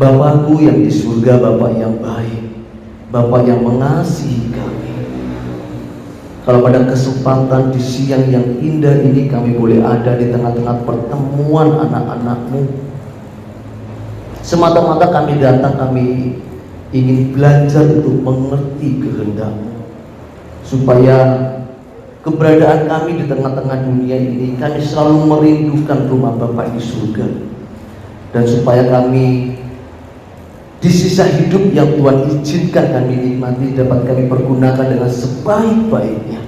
Bapakku yang di surga, Bapak yang baik, Bapak yang mengasihi kami. Kalau pada kesempatan di siang yang indah ini kami boleh ada di tengah-tengah pertemuan anak-anak-Mu, semata-mata kami datang, kami ingin belajar untuk mengerti kehendak-Mu, supaya keberadaan kami di tengah-tengah dunia ini, kami selalu merindukan rumah Bapa di surga. Dan supaya kami di sisa hidup yang Tuhan izinkan kami nikmati dapat kami pergunakan dengan sebaik-baiknya,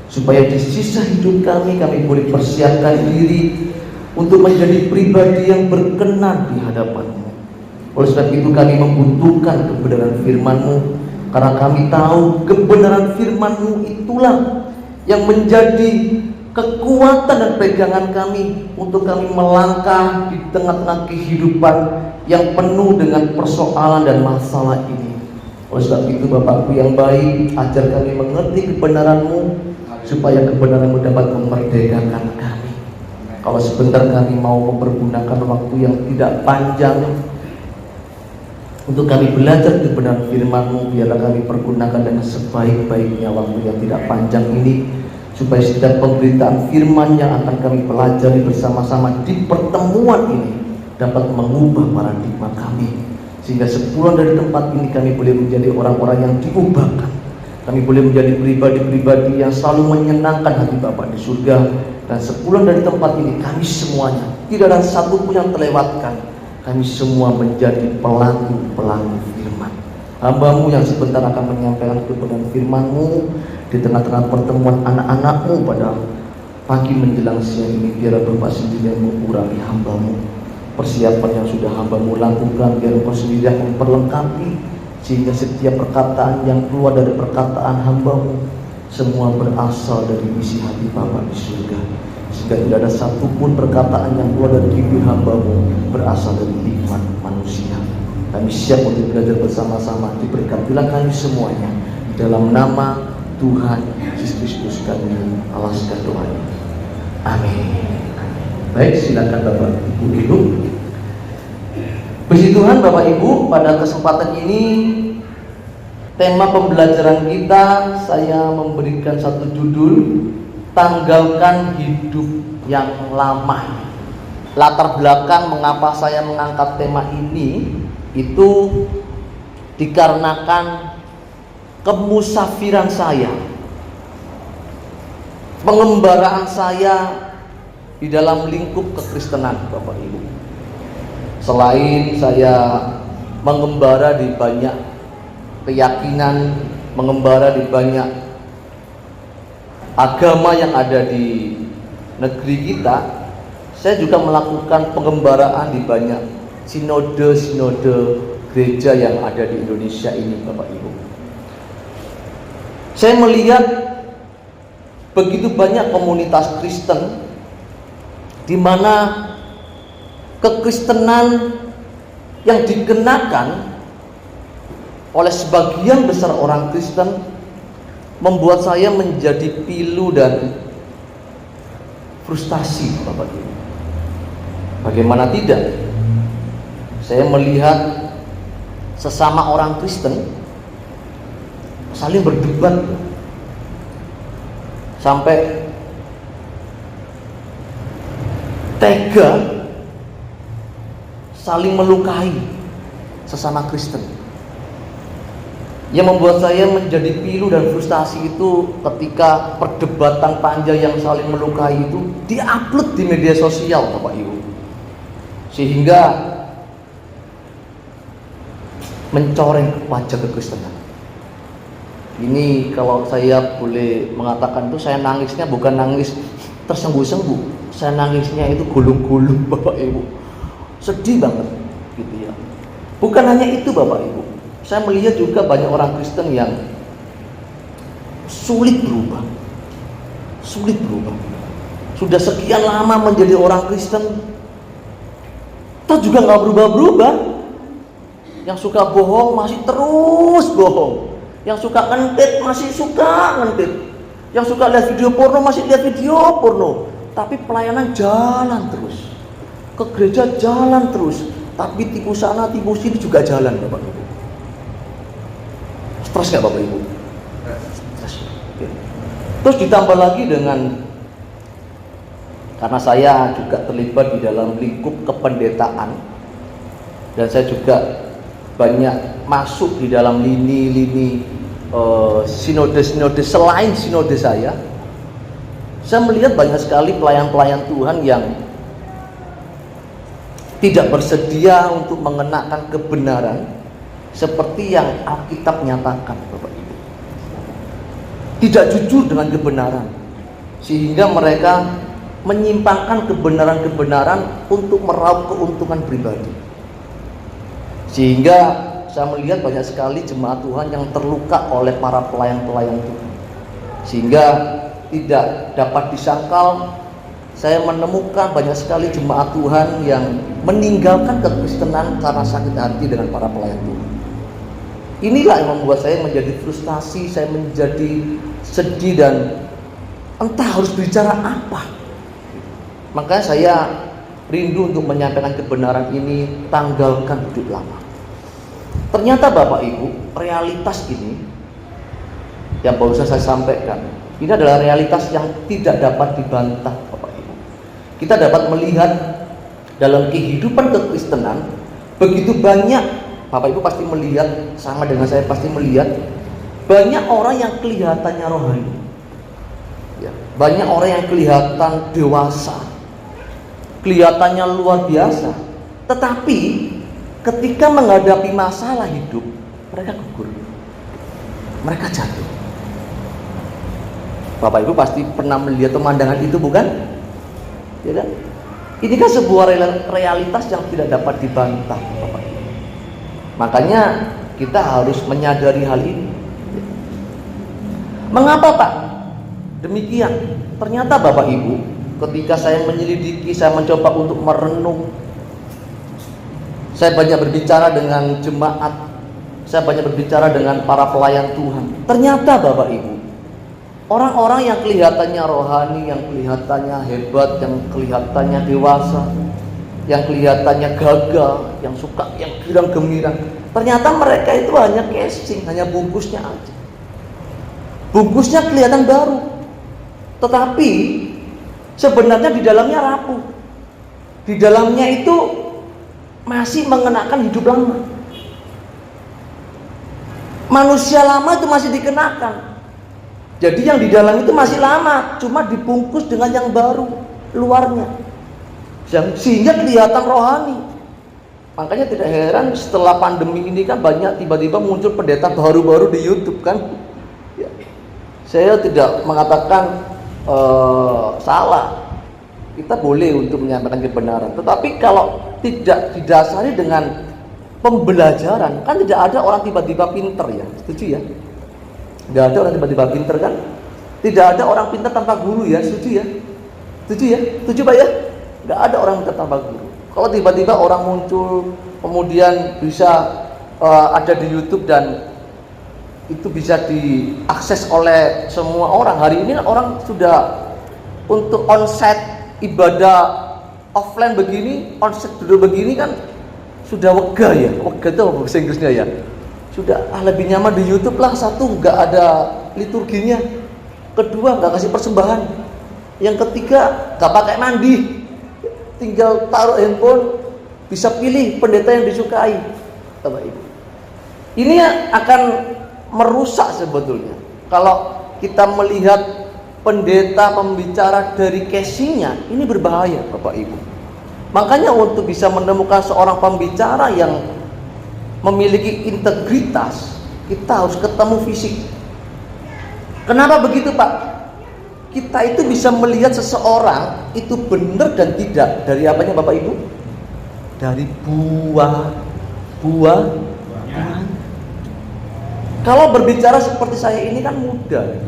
supaya di sisa hidup kami boleh persiapkan diri untuk menjadi pribadi yang berkenan di hadapan-Mu. Oleh sebab itu kami membutuhkan kebenaran firman-Mu, karena kami tahu kebenaran firman-Mu itulah yang menjadi kekuatan dan pegangan kami untuk kami melangkah di tengah-tengah kehidupan yang penuh dengan persoalan dan masalah ini. Oleh sebab itu Bapakku yang baik, ajar kami mengerti kebenaran-Mu, supaya kebenaran-Mu dapat memerdekakan kami. Kalau sebentar kami mau mempergunakan waktu yang tidak panjang untuk kami belajar kebenaran firman-Mu, biarlah kami pergunakan dengan sebaik-baiknya waktu yang tidak panjang ini, supaya setiap pemberitaan firman yang akan kami pelajari bersama-sama di pertemuan ini dapat mengubah paradigma kami, sehingga sepulang dari tempat ini kami boleh menjadi orang-orang yang diubahkan. Kami boleh menjadi pribadi-pribadi yang selalu menyenangkan hati Bapa di surga. Dan sepulang dari tempat ini kami semuanya, tidak ada satupun yang terlewatkan, kami semua menjadi pelaku-pelaku firman. Hamba-Mu yang sebentar akan menyampaikan kebenaran firman-Mu di tengah-tengah pertemuan anak-anak-Mu pada pagi menjelang siang ini, biar Bapak sendiri yang mengurangi hamba-Mu. Persiapan yang sudah hamba-Mu lakukan, biar Bapak sendiri yang memperlengkapi, sehingga setiap perkataan yang keluar dari perkataan hamba-Mu semua berasal dari isi hati Bapa di surga, sehingga tidak ada satupun perkataan yang keluar dari bibir hamba-Mu berasal dari iman manusia. Kami siap untuk belajar bersama-sama. Diberkatilah kami semuanya dalam nama Tuhan Yesus Kristus kami alaskan doa ini. Amin. Baik, silakan Bapak Ibu duduk. Puji Tuhan Bapak Ibu, pada kesempatan ini tema pembelajaran kita, saya memberikan satu judul, tanggalkan hidup yang lama. Latar belakang mengapa saya mengangkat tema ini itu dikarenakan kemusafiran saya, pengembaraan saya di dalam lingkup kekristenan Bapak Ibu. Selain saya mengembara di banyak keyakinan, mengembara di banyak agama yang ada di negeri kita, saya juga melakukan pengembaraan di banyak sinode-sinode gereja yang ada di Indonesia ini Bapak Ibu. Saya melihat begitu banyak komunitas Kristen di mana kekristenan yang dikenakan oleh sebagian besar orang Kristen membuat saya menjadi pilu dan frustasi Bapak Ibu. Bagaimana tidak? Saya melihat sesama orang Kristen saling berdebat sampai tega saling melukai sesama Kristen. Yang membuat saya menjadi pilu dan frustasi itu ketika perdebatan panjang yang saling melukai itu diupload di media sosial Bapak Ibu, sehingga mencoreng wajah kekristenan. Ini kalau saya boleh mengatakan itu, saya nangisnya bukan nangis tersengguh-sengguh, saya nangisnya itu gulung-gulung Bapak Ibu, sedih banget gitu ya. Bukan hanya itu Bapak Ibu, saya melihat juga banyak orang Kristen yang sulit berubah. Sudah sekian lama menjadi orang Kristen, toh juga nggak berubah-berubah. Yang suka bohong masih terus bohong, yang suka ngentit masih suka ngentit, yang suka lihat video porno masih lihat video porno. Tapi pelayanan jalan terus, ke gereja jalan terus, tapi tipu sana, tipu sini juga jalan Bapak Ibu. Stres nggak Bapak Ibu? Stres. Terus ditambah lagi dengan, karena saya juga terlibat di dalam lingkup kependetaan dan saya juga banyak masuk di dalam lini-lini sinode-sinode selain sinode saya melihat banyak sekali pelayan-pelayan Tuhan yang tidak bersedia untuk mengenakan kebenaran seperti yang Alkitab nyatakan Bapak Ibu. Tidak jujur dengan kebenaran, sehingga mereka menyimpangkan kebenaran-kebenaran untuk meraup keuntungan pribadi. Sehingga saya melihat banyak sekali jemaat Tuhan yang terluka oleh para pelayan-pelayan Tuhan. Sehingga tidak dapat disangkal, saya menemukan banyak sekali jemaat Tuhan yang meninggalkan kekristenan karena sakit hati dengan para pelayan Tuhan. Inilah yang membuat saya menjadi frustasi, saya menjadi sedih dan entah harus bicara apa. Makanya saya rindu untuk menyampaikan kebenaran ini, tanggalkan hidup lama. Ternyata Bapak Ibu, realitas ini yang baru saya sampaikan, ini adalah realitas yang tidak dapat dibantah Bapak Ibu. Kita dapat melihat dalam kehidupan kekristenan begitu banyak, Bapak Ibu pasti melihat, sama dengan saya pasti melihat, banyak orang yang kelihatannya rohani, ya, banyak orang yang kelihatan dewasa, kelihatannya luar biasa, tetapi ketika menghadapi masalah hidup, mereka gugur, mereka jatuh. Bapak Ibu pasti pernah melihat pemandangan itu, bukan? Ya kan? Ini kan sebuah realitas yang tidak dapat dibantah, Bapak Ibu. Makanya kita harus menyadari hal ini. Mengapa Pak demikian? Ternyata Bapak Ibu, ketika saya menyelidiki, saya mencoba untuk merenung, saya banyak berbicara dengan jemaat, saya banyak berbicara dengan para pelayan Tuhan. Ternyata Bapak Ibu, orang-orang yang kelihatannya rohani, yang kelihatannya hebat, yang kelihatannya dewasa, yang kelihatannya gagah, yang suka, yang girang-gemilang, ternyata mereka itu hanya casing, hanya bungkusnya aja. Bungkusnya kelihatan baru, tetapi sebenarnya di dalamnya rapuh. Di dalamnya itu masih mengenakan hidup lama. Manusia lama itu masih dikenakan. Jadi yang di dalam itu masih lama, cuma dibungkus dengan yang baru luarnya, sehingga kelihatan rohani. Makanya tidak heran setelah pandemi ini kan banyak tiba-tiba muncul pendeta baru-baru di YouTube kan. Ya. Saya tidak mengatakan salah, kita boleh untuk menyampaikan kebenaran, tetapi kalau tidak didasari dengan pembelajaran, kan tidak ada orang tiba-tiba pinter, ya, setuju ya? Tidak ada orang tiba-tiba pinter kan? Tidak ada orang pinter tanpa guru, ya, setuju ya? Setuju ya? Setuju Pak ya? Tidak ada orang pinter tanpa guru. Kalau tiba-tiba orang muncul kemudian bisa ada di YouTube dan itu bisa diakses oleh semua orang. Hari ini orang sudah untuk onsite ibadah offline begini, onsite dulu begini kan sudah wega ya. Wega itu bahasa Inggrisnya ya. Sudah lebih nyaman di YouTube lah. Satu, nggak ada liturginya. Kedua, nggak kasih persembahan. Yang ketiga, nggak pakai mandi. Tinggal taruh handphone, bisa pilih pendeta yang disukai. Bapak Ibu, ini akan merusak sebetulnya. Kalau kita melihat pendeta membicara dari casingnya, ini berbahaya Bapak Ibu. Makanya untuk bisa menemukan seorang pembicara yang memiliki integritas, kita harus ketemu fisik. Kenapa begitu Pak? Kita itu bisa melihat seseorang itu benar dan tidak dari apanya Bapak Ibu? Dari buah. Kalau berbicara seperti saya ini kan mudah.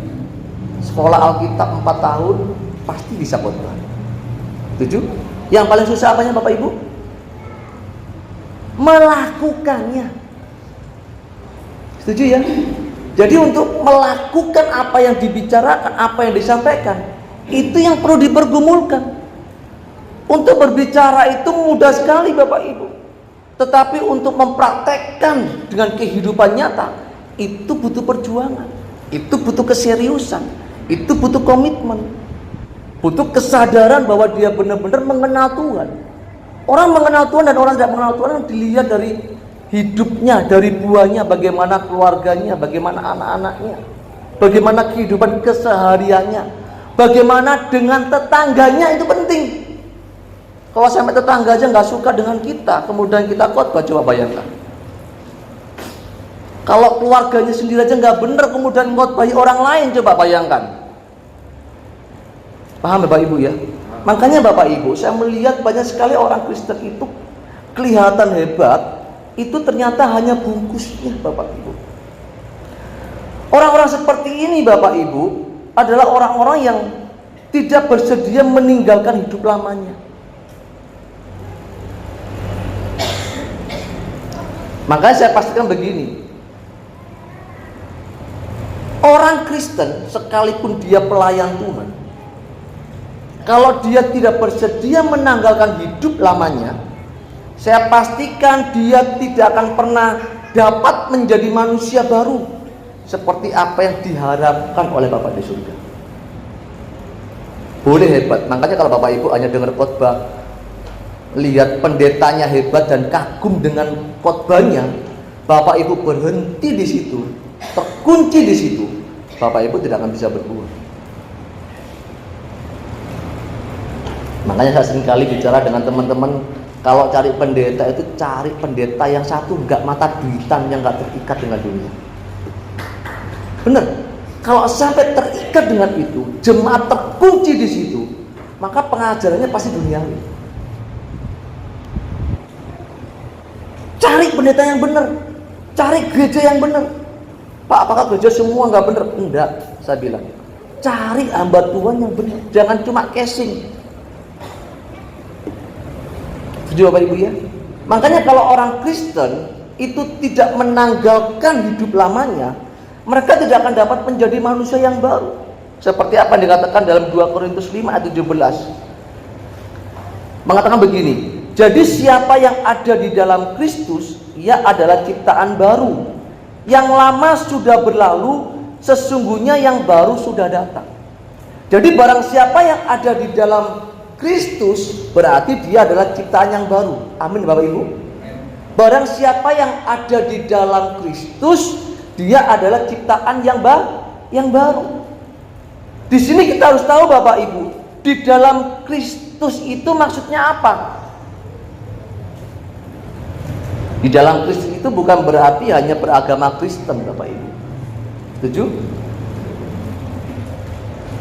Sekolah Alkitab 4 tahun pasti bisa khotbah. Setuju? Yang paling susah apanya Bapak Ibu? Melakukannya. Setuju ya? Jadi untuk melakukan apa yang dibicarakan, apa yang disampaikan, itu yang perlu dipergumulkan. Untuk berbicara itu mudah sekali Bapak Ibu. Tetapi untuk mempraktekkan dengan kehidupan nyata, itu butuh perjuangan, itu butuh keseriusan, itu butuh komitmen, butuh kesadaran bahwa dia benar-benar mengenal Tuhan. Orang mengenal Tuhan dan orang tidak mengenal Tuhan dilihat dari hidupnya, dari buahnya, bagaimana keluarganya, bagaimana anak-anaknya, bagaimana kehidupan kesehariannya, bagaimana dengan tetangganya. Itu penting. Kalau sampai tetangga aja nggak suka dengan kita, kemudian kita khotbah, coba bayangkan. Kalau keluarganya sendiri aja nggak benar, kemudian khotbahi orang lain, coba bayangkan. Paham Bapak Ibu ya? Makanya Bapak Ibu, saya melihat banyak sekali orang Kristen itu kelihatan hebat, itu ternyata hanya bungkusnya Bapak Ibu. Orang-orang seperti ini Bapak Ibu adalah orang-orang yang tidak bersedia meninggalkan hidup lamanya. Makanya saya pastikan begini, orang Kristen sekalipun dia pelayan Tuhan, kalau dia tidak bersedia menanggalkan hidup lamanya, saya pastikan dia tidak akan pernah dapat menjadi manusia baru seperti apa yang diharapkan oleh Bapa di surga. Boleh hebat, makanya kalau Bapak Ibu hanya dengar khotbah, lihat pendetanya hebat dan kagum dengan khotbahnya, Bapak Ibu berhenti di situ, terkunci di situ, Bapak Ibu tidak akan bisa berbuat. Makanya saya sering kali bicara dengan teman-teman, kalau cari pendeta itu cari pendeta yang satu nggak mata duitan, yang nggak terikat dengan dunia. Benar. Kalau sampai terikat dengan itu, jemaat terkunci di situ, maka pengajarannya pasti duniawi. Cari pendeta yang benar, cari gereja yang benar. Pak, apakah gereja semua nggak benar? Enggak, saya bilang. Cari hamba Tuhan yang benar, jangan cuma casing. Setuju Bapak Ibu ya? Makanya kalau orang Kristen itu tidak menanggalkan hidup lamanya, mereka tidak akan dapat menjadi manusia yang baru. Seperti apa yang dikatakan dalam 2 Korintus 5 ayat 17. Mengatakan begini, jadi siapa yang ada di dalam Kristus, ia adalah ciptaan baru. Yang lama sudah berlalu, sesungguhnya yang baru sudah datang. Jadi barang siapa yang ada di dalam Kristus, berarti dia adalah ciptaan yang baru. Amin Bapak Ibu. Barang siapa yang ada di dalam Kristus, dia adalah ciptaan yang baru. Di sini kita harus tahu Bapak Ibu, di dalam Kristus itu maksudnya apa? Di dalam Kristus itu bukan berarti hanya beragama Kristen Bapak Ibu. Setuju?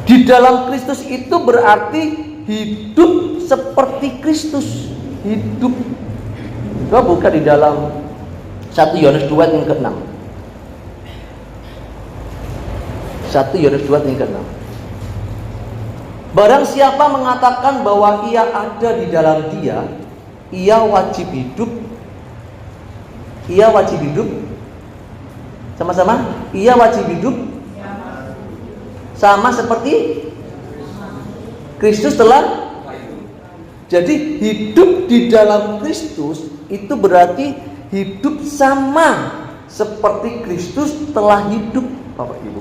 Di dalam Kristus itu berarti hidup seperti Kristus. Hidup. Coba buka di dalam 1 Yohanes 2 yang ke-6. 1 Yohanes 2 yang ke-6. Barang siapa mengatakan bahwa ia ada di dalam dia, ia wajib hidup. Ia wajib hidup. Sama-sama. Ia wajib hidup sama seperti Kristus telah. Jadi hidup di dalam Kristus itu berarti hidup sama seperti Kristus telah hidup, Bapak Ibu.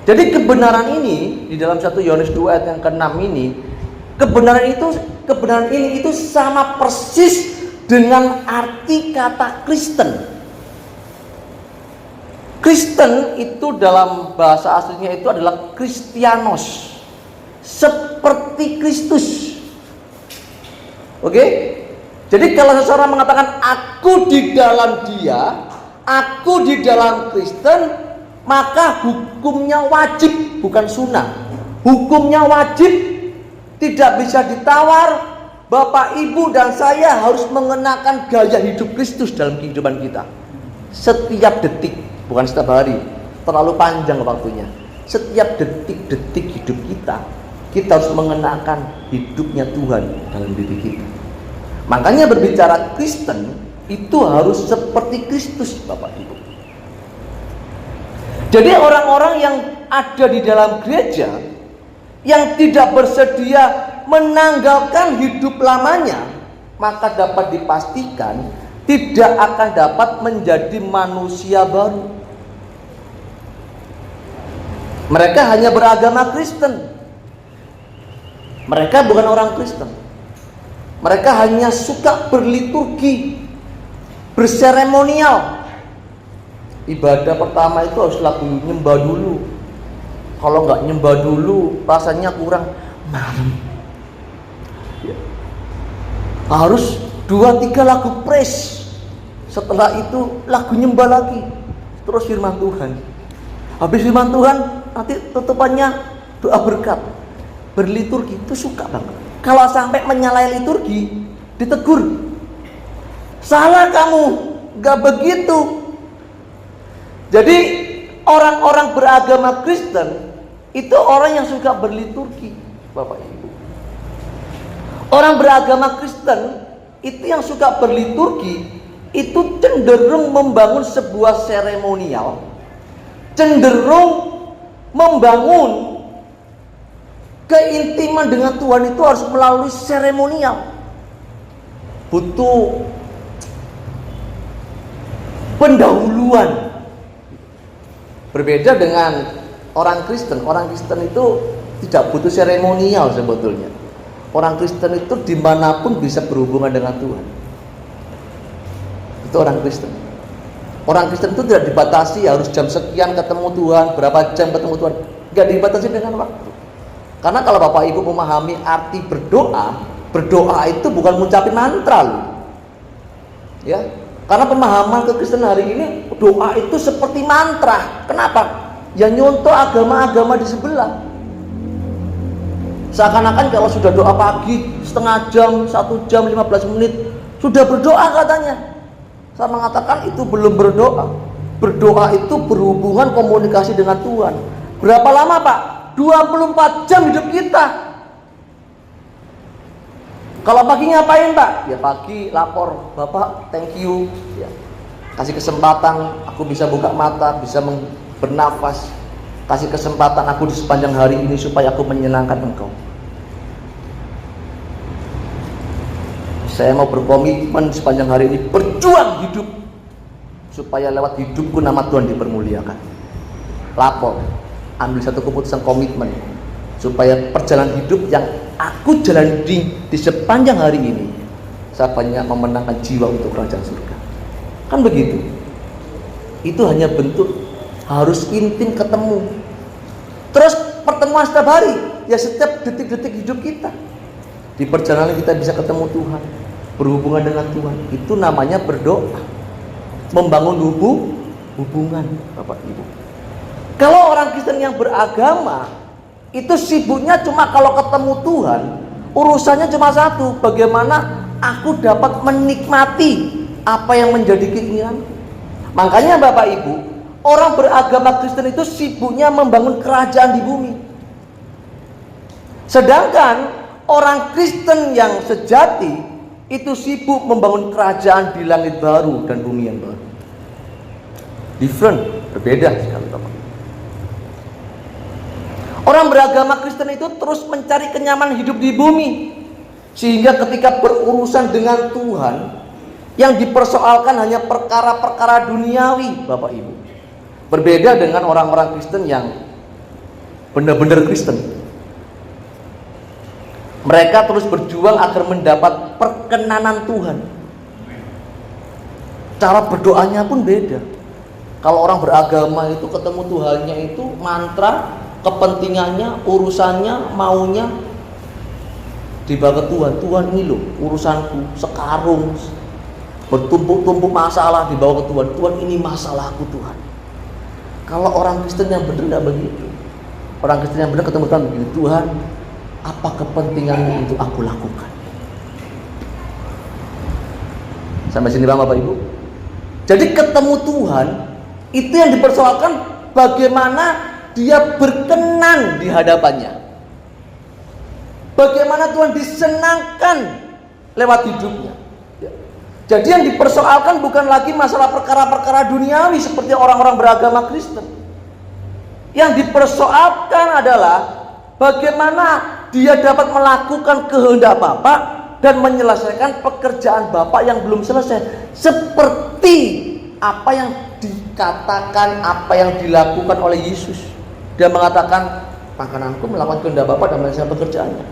Jadi kebenaran ini di dalam 1 Yohanes 2 ayat yang ke-6 ini, kebenaran ini itu sama persis dengan arti kata Kristen. Kristen itu dalam bahasa aslinya itu adalah Kristianos, seperti Kristus. Oke? Jadi kalau seseorang mengatakan aku di dalam dia, aku di dalam Kristen, maka hukumnya wajib, bukan sunnah. Hukumnya wajib, tidak bisa ditawar. Bapak, Ibu, dan saya harus mengenakan gaya hidup Kristus dalam kehidupan kita. Setiap detik, bukan setiap hari, terlalu panjang waktunya. Setiap detik-detik hidup kita harus mengenakan hidupnya Tuhan dalam diri kita. Makanya berbicara Kristen itu harus seperti Kristus, Bapak Ibu. Jadi orang-orang yang ada di dalam gereja yang tidak bersedia menanggalkan hidup lamanya, maka dapat dipastikan tidak akan dapat menjadi manusia baru. Mereka hanya beragama Kristen. Mereka bukan orang Kristen. Mereka hanya suka berliturgi, berseremonial. Ibadah pertama itu harus lagu nyembah dulu. Kalau nggak nyembah dulu, rasanya kurang marem. Ya. Harus 2-3 lagu praise. Setelah itu lagu nyembah lagi. Terus firman Tuhan. Habis firman Tuhan, nanti tutupannya doa berkat. Berliturgi itu suka banget. Kalau sampai menyalahi liturgi, ditegur. Salah kamu, gak begitu. Jadi orang-orang beragama Kristen itu orang yang suka berliturgi, Bapak Ibu. Orang beragama Kristen itu yang suka berliturgi itu cenderung membangun sebuah seremonial, cenderung membangun keintiman dengan Tuhan itu harus melalui seremonial. Butuh pendahuluan. Berbeda dengan orang Kristen. Orang Kristen itu tidak butuh seremonial sebetulnya. Orang Kristen itu dimanapun bisa berhubungan dengan Tuhan. Itu orang Kristen. Orang Kristen itu tidak dibatasi harus jam sekian ketemu Tuhan, berapa jam ketemu Tuhan. Tidak dibatasi dengan waktu. Karena kalau Bapak Ibu memahami arti berdoa, berdoa itu bukan mengucapkan mantra loh. Ya, karena pemahaman kekristen hari ini doa itu seperti mantra. Kenapa? Ya nyontoh agama-agama di sebelah. Seakan-akan kalau sudah doa pagi setengah jam, 1 jam 15 menit sudah berdoa katanya. Saya mengatakan itu belum berdoa. Berdoa itu berhubungan komunikasi dengan Tuhan. Berapa lama Pak? 24 jam hidup kita. Kalau pagi ngapain Pak? Ya pagi lapor, Bapak thank you ya. Kasih kesempatan aku bisa buka mata, bisa bernafas. Kasih kesempatan aku di sepanjang hari ini supaya aku menyenangkan Engkau. Saya mau berkomitmen sepanjang hari ini berjuang hidup supaya lewat hidupku nama Tuhan dipermuliakan. Lapor, ambil satu keputusan komitmen supaya perjalanan hidup yang aku jalani di sepanjang hari ini saya banyak memenangkan jiwa untuk kerajaan surga. Kan begitu. Itu hanya bentuk harus intim ketemu. Terus pertemuan setiap hari, ya setiap detik-detik hidup kita. Di perjalanan kita bisa ketemu Tuhan, berhubungan dengan Tuhan. Itu namanya berdoa, membangun hubungan, Bapak Ibu. Kalau orang Kristen yang beragama itu sibuknya cuma kalau ketemu Tuhan, urusannya cuma satu, bagaimana aku dapat menikmati apa yang menjadi keinginan. Makanya Bapak Ibu, orang beragama Kristen itu sibuknya membangun kerajaan di bumi. Sedangkan orang Kristen yang sejati itu sibuk membangun kerajaan di langit baru dan bumi yang baru. Different, berbeda sekali Bapak. Orang beragama Kristen itu terus mencari kenyamanan hidup di bumi, sehingga ketika berurusan dengan Tuhan, yang dipersoalkan hanya perkara-perkara duniawi, Bapak Ibu. Berbeda dengan orang-orang Kristen yang benar-benar Kristen. Mereka terus berjuang agar mendapat perkenanan Tuhan. Cara berdoanya pun beda. Kalau orang beragama itu ketemu Tuhannya itu mantra, kepentingannya, urusannya, maunya dibawa ke Tuhan. Tuhan ini loh urusanku, sekarung bertumpuk-tumpuk masalah dibawa ke Tuhan. Tuhan ini masalahku Tuhan. Kalau orang Kristen yang benar tidak begitu. Orang Kristen yang benar ketemu Tuhan begini, Tuhan, apa kepentinganmu untuk aku lakukan? Sampai sini Bapak Ibu. Jadi ketemu Tuhan itu yang dipersoalkan bagaimana dia berkenan di hadapannya. Bagaimana Tuhan disenangkan lewat hidupnya. Jadi yang dipersoalkan bukan lagi masalah perkara-perkara duniawi seperti orang-orang beragama Kristen. Yang dipersoalkan adalah bagaimana dia dapat melakukan kehendak Bapa dan menyelesaikan pekerjaan Bapak yang belum selesai. Seperti apa yang dikatakan, apa yang dilakukan oleh Yesus. Dia mengatakan, makananku melakukan kehendak Bapa dan menyelesaikan pekerjaannya.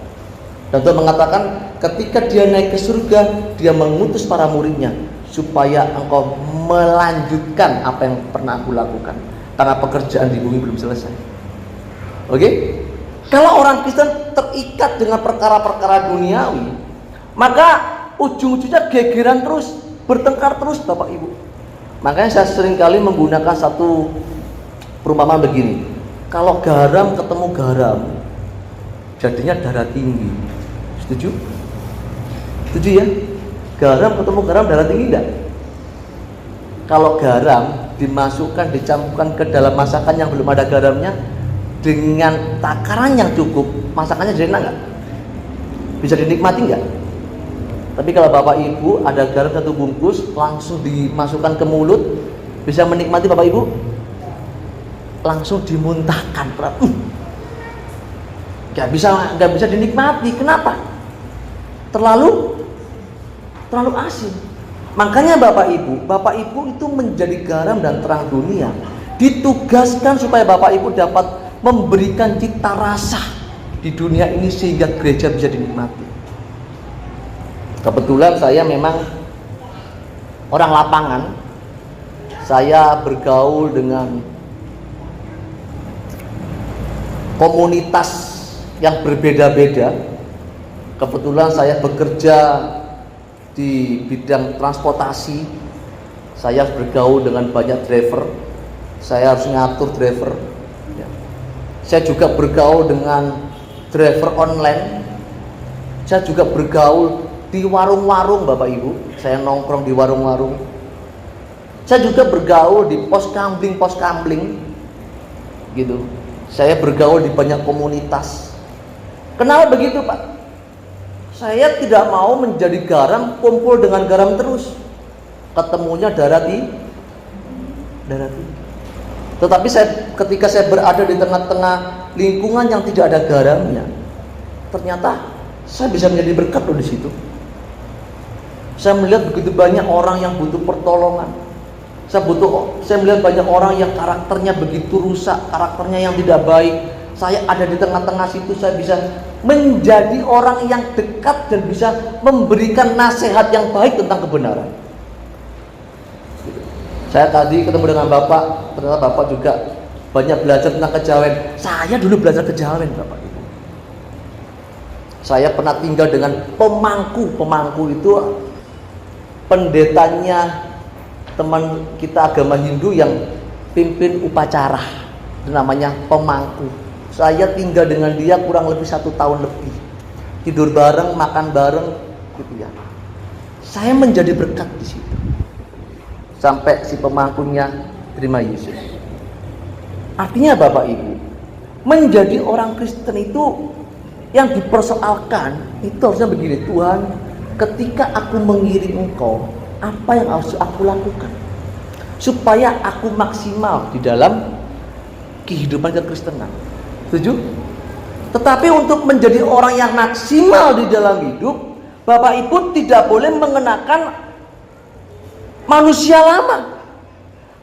Dan Tuhan mengatakan ketika dia naik ke surga, dia mengutus para muridnya supaya engkau melanjutkan apa yang pernah aku lakukan, karena pekerjaan di bumi belum selesai. Oke? Kalau orang Kristen terikat dengan perkara-perkara duniawi, maka ujung-ujungnya gegeran terus, bertengkar terus, Bapak Ibu. Makanya saya seringkali menggunakan satu perumpamaan begini. Kalau garam ketemu garam, jadinya darah tinggi. Setuju? Setuju ya? Garam ketemu garam, darah tinggi enggak? Kalau garam dimasukkan, dicampurkan ke dalam masakan yang belum ada garamnya, dengan takaran yang cukup, masakannya jadi enak enggak? Bisa dinikmati enggak? Tapi kalau Bapak Ibu ada garam satu bungkus langsung dimasukkan ke mulut, bisa menikmati Bapak Ibu? Langsung dimuntahkan. Nggak bisa dinikmati. Kenapa? Terlalu asin. Makanya Bapak Ibu itu menjadi garam dan terang dunia, ditugaskan supaya Bapak Ibu dapat memberikan cita rasa di dunia ini sehingga gereja bisa dinikmati. Kebetulan saya memang orang lapangan. Saya bergaul dengan komunitas yang berbeda-beda. Kebetulan saya bekerja di bidang transportasi. Saya bergaul dengan banyak driver. Saya harus ngatur driver. Saya juga bergaul dengan driver online. Saya juga bergaul di warung-warung, Bapak Ibu. Saya nongkrong di warung-warung. Saya juga bergaul di pos kambling gitu. Saya bergaul di banyak komunitas. Kenapa begitu, Pak? Saya tidak mau menjadi garam, kumpul dengan garam terus. Ketemunya darah tinggi. Tetapi ketika saya berada di tengah-tengah lingkungan yang tidak ada garamnya, ternyata saya bisa menjadi berkat loh di situ. Saya melihat begitu banyak orang yang butuh pertolongan. Saya melihat banyak orang yang karakternya begitu rusak, karakternya yang tidak baik. Saya ada di tengah-tengah situ, saya bisa menjadi orang yang dekat dan bisa memberikan nasihat yang baik tentang kebenaran. Saya tadi ketemu dengan Bapak, ternyata Bapak juga banyak belajar tentang kejawen. Saya dulu belajar kejawen, Bapak Ibu. Saya pernah tinggal dengan pemangku. Pemangku itu pendetanya teman kita agama Hindu yang pimpin upacara. Itu namanya pemangku. Saya tinggal dengan dia kurang lebih 1 tahun lebih. Tidur bareng, makan bareng, gitu ya. Saya menjadi berkat di situ. Sampai si pemangkunya terima Yesus. Artinya Bapak Ibu, menjadi orang Kristen itu yang dipersoalkan itu harusnya begini. Tuhan, ketika aku mengiring Engkau, apa yang harus aku lakukan supaya aku maksimal di dalam kehidupan kekristenan? Setuju? Tetapi untuk menjadi orang yang maksimal di dalam hidup, Bapak Ibu tidak boleh mengenakan manusia lama.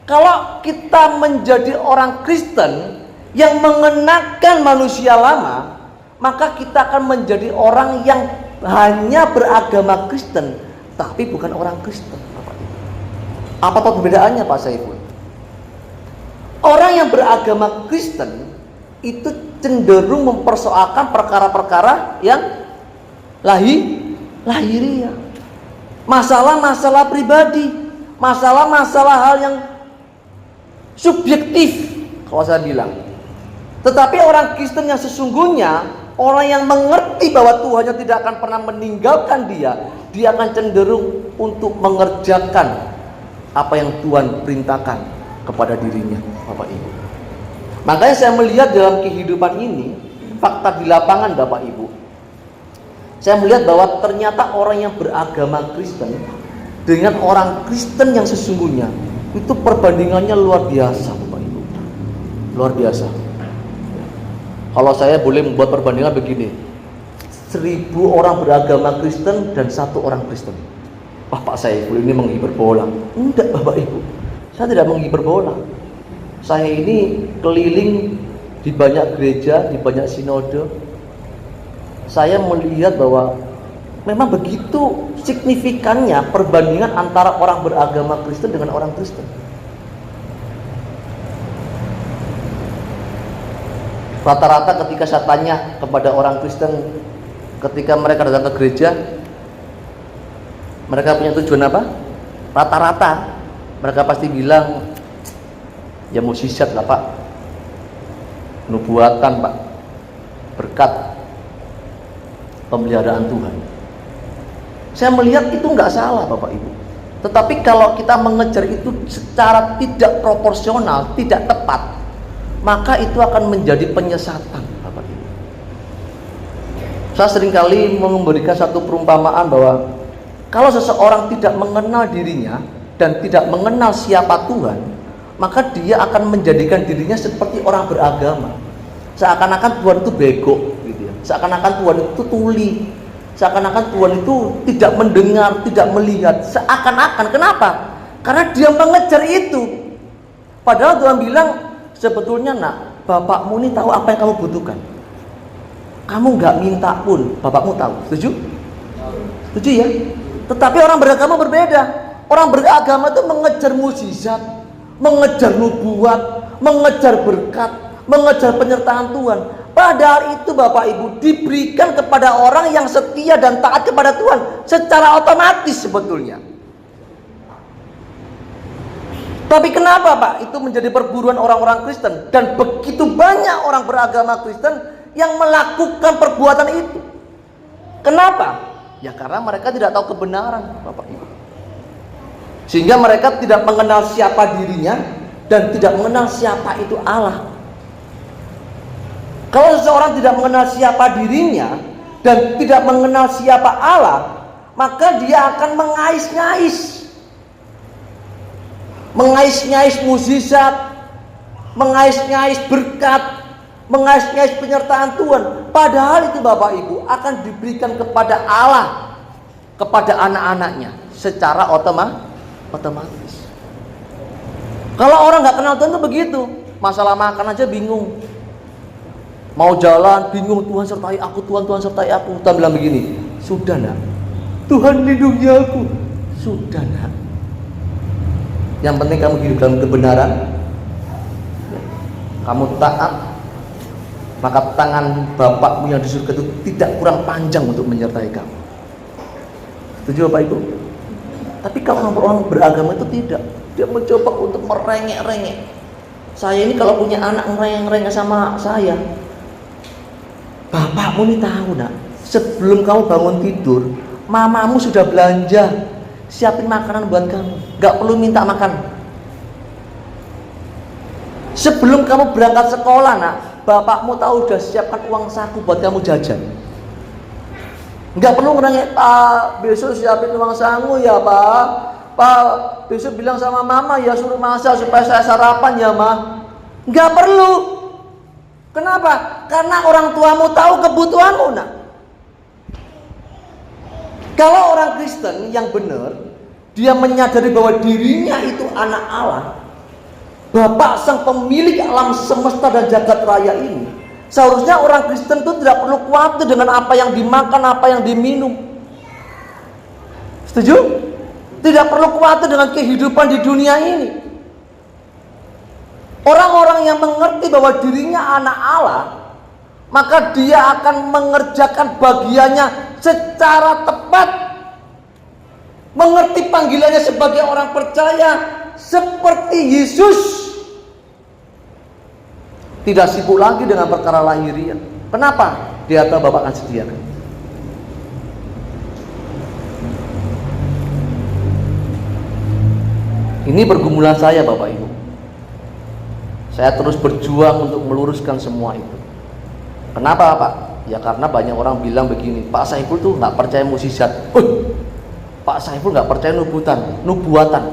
Kalau kita menjadi orang Kristen yang mengenakan manusia lama, maka kita akan menjadi orang yang hanya beragama Kristen, tapi bukan orang Kristen. Apa perbedaannya, Pak Saiful? Orang yang beragama Kristen itu cenderung mempersoalkan perkara-perkara yang lahiriah, masalah-masalah pribadi, masalah-masalah hal yang subjektif, kalau saya bilang. Tetapi orang Kristen yang sesungguhnya, orang yang mengerti bahwa Tuhannya tidak akan pernah meninggalkan dia akan cenderung untuk mengerjakan apa yang Tuhan perintahkan kepada dirinya, Bapak Ibu. Makanya saya melihat dalam kehidupan ini, fakta di lapangan, Bapak Ibu, saya melihat bahwa ternyata orang yang beragama Kristen dengan orang Kristen yang sesungguhnya itu perbandingannya luar biasa, Bapak Ibu. Luar biasa. Kalau saya boleh membuat perbandingan begini, 1000 orang beragama Kristen dan 1 orang Kristen. Wah, Pak Saiful ini menghiperbola. Enggak, Bapak Ibu, saya tidak menghiperbola. Saya ini keliling di banyak gereja, di banyak sinode. Saya melihat bahwa memang begitu signifikannya perbandingan antara orang beragama Kristen dengan orang Kristen. Rata-rata ketika saya tanya kepada orang Kristen, ketika mereka datang ke gereja, mereka punya tujuan apa? Rata-rata mereka pasti bilang, ya mukjizat lah Pak, nubuatan Pak, berkat, pemeliharaan Tuhan. Saya melihat itu nggak salah Bapak Ibu. Tetapi kalau kita mengejar itu secara tidak proporsional, tidak tepat, maka itu akan menjadi penyesatan Bapak Ibu. Saya seringkali memberikan satu perumpamaan bahwa kalau seseorang tidak mengenal dirinya dan tidak mengenal siapa Tuhan, maka dia akan menjadikan dirinya seperti orang beragama. Seakan-akan Tuhan itu bego gitu ya. Seakan-akan Tuhan itu tuli. Seakan-akan Tuhan itu tidak mendengar, tidak melihat. Seakan-akan, kenapa? Karena dia mengejar itu. Padahal Tuhan bilang, sebetulnya nak, bapakmu ini tahu apa yang kamu butuhkan. Kamu nggak minta pun, bapakmu tahu. Setuju? Setuju ya? Tetapi orang beragama berbeda. Orang beragama itu mengejar mukjizat, mengejar nubuat, mengejar berkat, mengejar penyertaan Tuhan. Padahal itu Bapak Ibu diberikan kepada orang yang setia dan taat kepada Tuhan secara otomatis sebetulnya. Tapi kenapa Pak itu menjadi perburuan orang-orang Kristen, dan begitu banyak orang beragama Kristen yang melakukan perbuatan itu? Kenapa? Ya karena mereka tidak tahu kebenaran Bapak Ibu. Sehingga mereka tidak mengenal siapa dirinya dan tidak mengenal siapa itu Allah. Kalau seseorang tidak mengenal siapa dirinya dan tidak mengenal siapa Allah, maka dia akan mengais-ngais mukjizat, mengais-ngais berkat, mengais-ngais penyertaan Tuhan. Padahal itu Bapak Ibu akan diberikan kepada Allah, kepada anak-anaknya secara otomatis. Kalau orang nggak kenal Tuhan itu begitu, masalah makan aja bingung, mau jalan bingung, Tuhan sertai aku, Tuhan sertai aku. Tuhan bilang begini, sudah nak, Tuhan lindungi aku. Sudah nak, yang penting kamu hidup dalam kebenaran, kamu taat, maka tangan Bapakmu yang di surga itu tidak kurang panjang untuk menyertai kamu. Setuju Bapak Ibu? Tapi kalau orang beragama itu tidak, dia mencoba untuk merengek-rengek. Saya ini kalau punya anak ngerengek-rengek sama saya, bapakmu ini tahu nak, sebelum kamu bangun tidur, mamamu sudah belanja, siapin makanan buat kamu, gak perlu minta makan. Sebelum kamu berangkat sekolah nak, bapakmu tahu udah siapkan uang saku buat kamu jajan. Gak perlu ngerengek, Pak besok siapin uang saku ya Pak, Pak besok bilang sama mama ya suruh masak supaya saya sarapan ya Ma. Gak perlu. Kenapa? Karena orang tuamu tahu kebutuhanmu nak. Kalau orang Kristen yang benar, dia menyadari bahwa dirinya itu anak Allah, Bapa sang pemilik alam semesta dan jagat raya ini, seharusnya orang Kristen itu tidak perlu khawatir dengan apa yang dimakan, apa yang diminum. Setuju? Tidak perlu khawatir dengan kehidupan di dunia ini. Orang-orang yang mengerti bahwa dirinya anak Allah, maka dia akan mengerjakan bagiannya secara tepat, mengerti panggilannya sebagai orang percaya seperti Yesus. Tidak sibuk lagi dengan perkara lahiriah. Kenapa? Dia tahu Bapak akan sediakan. Ini pergumulan saya Bapak Ibu. Saya terus berjuang untuk meluruskan semua itu. Kenapa Pak? Ya karena banyak orang bilang begini, Pak Saiful tuh nggak percaya mukjizat. Pak Saiful nggak percaya nubuatan.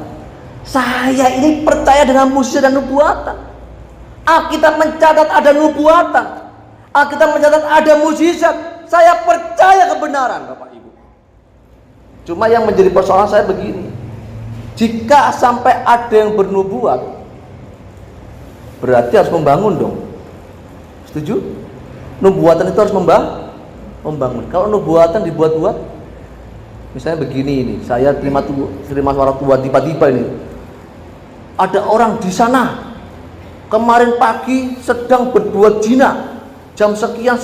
Saya ini percaya dengan mukjizat dan nubuatan. Alkitab mencatat ada nubuatan, Alkitab mencatat ada mukjizat. saya percaya kebenaran, Bapak Ibu. Cuma yang menjadi persoalan saya begini, jika sampai ada yang bernubuat, berarti harus membangun dong. Setuju? Nubuatan itu harus membangun. Kalau nubuatan dibuat-buat, misalnya begini ini, saya terima suara Tuhan, tiba-tiba ini ada orang di sana kemarin pagi sedang berbuat zina, jam sekian.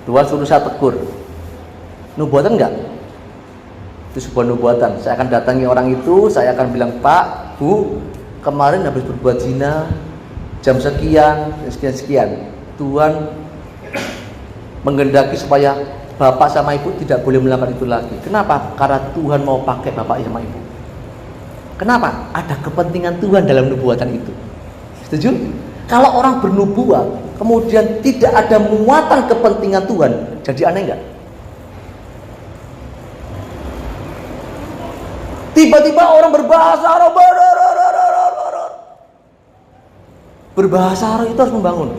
Tuhan suruh saya tegur. Nubuatan enggak? Itu sebuah nubuatan. Saya akan datangi orang itu, saya akan bilang, Pak, Bu, kemarin habis berbuat zina, jam sekian. Tuhan menghendaki supaya bapak sama ibu tidak boleh melakukan itu lagi. Kenapa? Karena Tuhan mau pakai bapak sama ibu. Kenapa? Ada kepentingan Tuhan dalam nubuatan itu. Setuju? Kalau orang bernubuat kemudian tidak ada muatan kepentingan Tuhan, jadi aneh enggak? Tiba-tiba orang berbahasa roh, berbahasa roh itu harus membangun.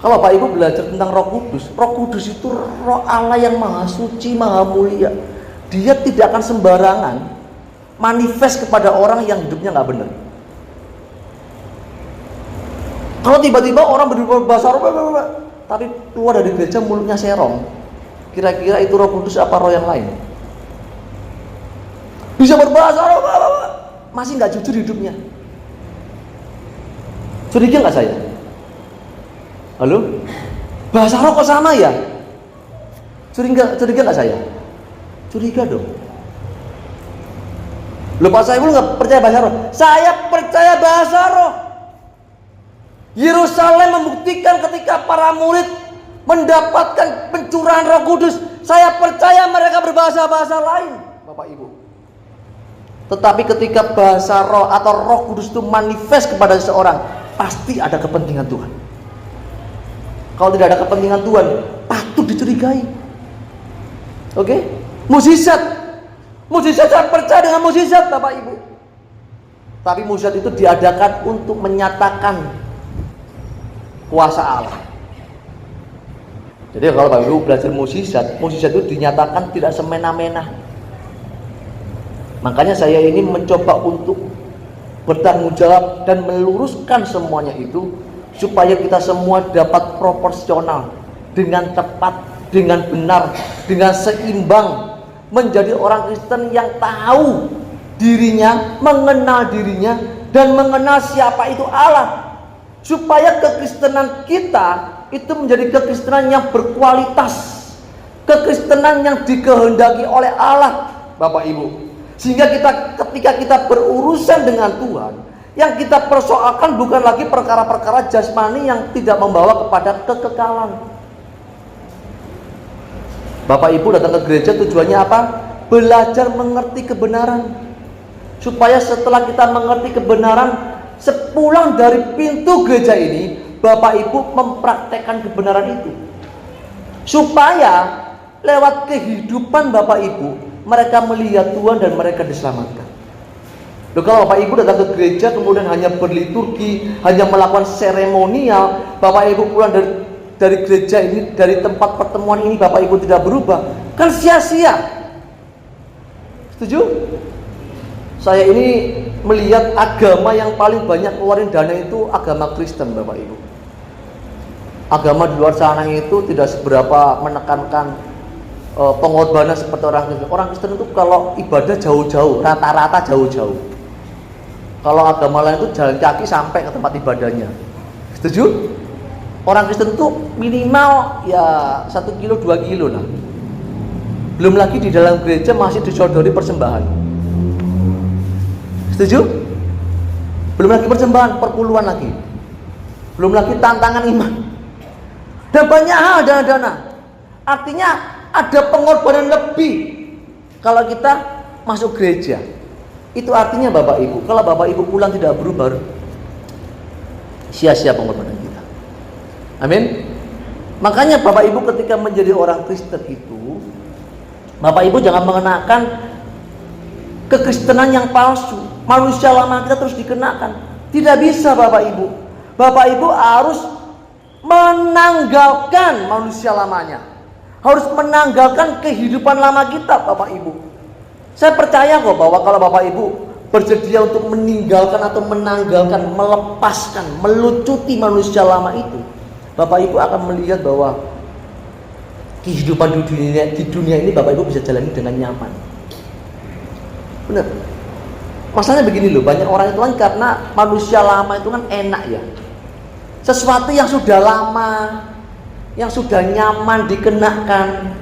Kalau Bapak Ibu belajar tentang Roh Kudus itu Roh Allah yang maha suci, maha mulia. Dia tidak akan sembarangan manifest kepada orang yang hidupnya nggak benar. Kalau tiba-tiba orang berbahasa roh, tapi keluar dari gereja mulutnya serong, kira-kira itu Roh Kudus apa roh yang lain? Bisa berbahasa roh, masih nggak jujur hidupnya. Curiga nggak saya? Halo? Bahasa roh kok sama ya? Curiga nggak saya? Curiga dong. Lupa saya belum nggak percaya bahasa roh. Saya percaya bahasa roh. Yerusalem membuktikan ketika para murid mendapatkan pencurahan Roh Kudus. Saya percaya mereka berbahasa-bahasa lain, Bapak Ibu. Tetapi ketika bahasa roh atau Roh Kudus itu manifest kepada seseorang, pasti ada kepentingan Tuhan. Kalau tidak ada kepentingan Tuhan, patut dicurigai. Oke? Mukjizat saya percaya dengan mukjizat, Bapak Ibu. Tapi mukjizat itu diadakan untuk menyatakan kuasa Allah. Jadi kalau Bapak Ibu belajar mukjizat itu dinyatakan tidak semena-mena. Makanya saya ini mencoba untuk bertanggung jawab dan meluruskan semuanya itu supaya kita semua dapat proporsional, dengan tepat, dengan benar, dengan seimbang, menjadi orang Kristen yang tahu dirinya, mengenal dirinya, dan mengenal siapa itu Allah, supaya kekristenan kita itu menjadi kekristenan yang berkualitas, kekristenan yang dikehendaki oleh Allah, Bapak Ibu. Sehingga ketika kita berurusan dengan Tuhan, yang kita persoalkan bukan lagi perkara-perkara jasmani yang tidak membawa kepada kekekalan. Bapak Ibu datang ke gereja tujuannya apa? Belajar mengerti kebenaran. Supaya setelah kita mengerti kebenaran, sepulang dari pintu gereja ini, Bapak Ibu mempraktekkan kebenaran itu. Supaya lewat kehidupan Bapak Ibu, mereka melihat Tuhan dan mereka diselamatkan. Loh, kalau Bapak Ibu datang ke gereja kemudian hanya berliturgi, hanya melakukan seremonial, Bapak Ibu pulang dari gereja ini, dari tempat pertemuan ini, Bapak Ibu tidak berubah, kan sia-sia. Setuju? Saya ini melihat agama yang paling banyak keluarin dana itu agama Kristen, Bapak Ibu. Agama di luar sana itu tidak seberapa menekankan pengorbanan seperti orang Kristen. Orang Kristen itu kalau ibadah jauh-jauh, rata-rata jauh-jauh. Kalau agama lain itu jalan kaki sampai ke tempat ibadahnya. Setuju? Orang Kristen itu minimal ya 1 kilo 2 kilo lah. Belum lagi di dalam gereja masih disodori persembahan. Setuju? Belum lagi persembahan, perpuluhan lagi. Belum lagi tantangan iman. Dan banyak hal dana-dana. Artinya ada pengorbanan lebih kalau kita masuk gereja. Itu artinya Bapak Ibu, kalau Bapak Ibu pulang tidak berubah, sia-sia pengorbanan kita. Amin. Makanya Bapak Ibu ketika menjadi orang Kristen itu, Bapak Ibu jangan mengenakan kekristenan yang palsu. Manusia lama kita terus dikenakan. Tidak bisa Bapak Ibu. Bapak Ibu harus menanggalkan manusia lamanya, harus menanggalkan kehidupan lama kita, Bapak Ibu. Saya percaya kok bahwa kalau Bapak Ibu bersedia untuk meninggalkan atau menanggalkan, melepaskan, melucuti manusia lama itu, Bapak Ibu akan melihat bahwa kehidupan di dunia ini Bapak Ibu bisa jalani dengan nyaman. Benar. Masalahnya begini loh, banyak orang itu kan karena manusia lama itu kan enak ya. Sesuatu yang sudah lama, yang sudah nyaman dikenakan,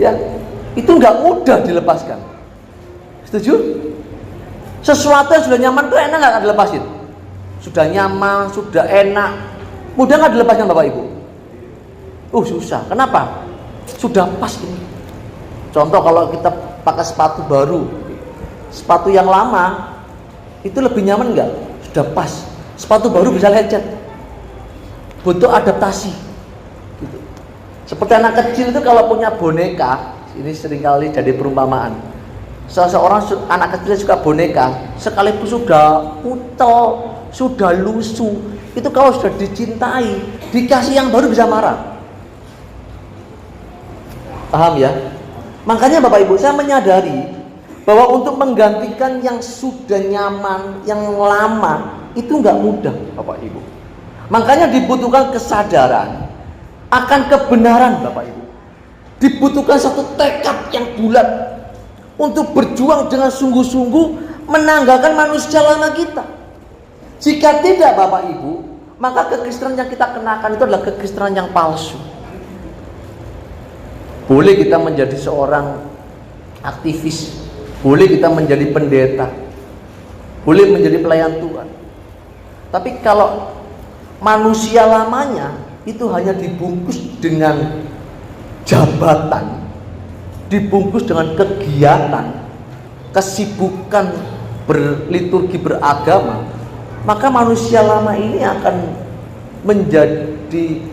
ya itu nggak mudah dilepaskan. Setuju? Sesuatu yang sudah nyaman itu enak nggak dilepasin? Sudah nyaman, sudah enak, mudah nggak dilepaskan Bapak Ibu? Susah. Kenapa? Sudah pas ini. Contoh kalau kita pakai sepatu baru, sepatu yang lama itu lebih nyaman nggak? Sudah pas. Sepatu baru bisa lecet, butuh adaptasi gitu. Seperti anak kecil itu kalau punya boneka, ini seringkali jadi perumpamaan. Seseorang anak kecil suka boneka, sekalipun sudah utel, sudah lusuh, itu kalau sudah dicintai, dikasih yang baru bisa marah. Paham ya? Makanya Bapak Ibu, saya menyadari bahwa untuk menggantikan yang sudah nyaman, yang lama, itu nggak mudah Bapak Ibu. Makanya dibutuhkan kesadaran akan kebenaran Bapak Ibu. Dibutuhkan satu tekad yang bulat untuk berjuang dengan sungguh-sungguh menanggalkan manusia lama kita. Jika tidak Bapak Ibu, maka kekristenan yang kita kenakan itu adalah kekristenan yang palsu. Boleh kita menjadi seorang aktivis, boleh kita menjadi pendeta, boleh menjadi pelayan Tuhan. Tapi kalau manusia lamanya itu hanya dibungkus dengan jabatan, dibungkus dengan kegiatan, kesibukan berliturgi beragama, maka manusia lama ini akan menjadi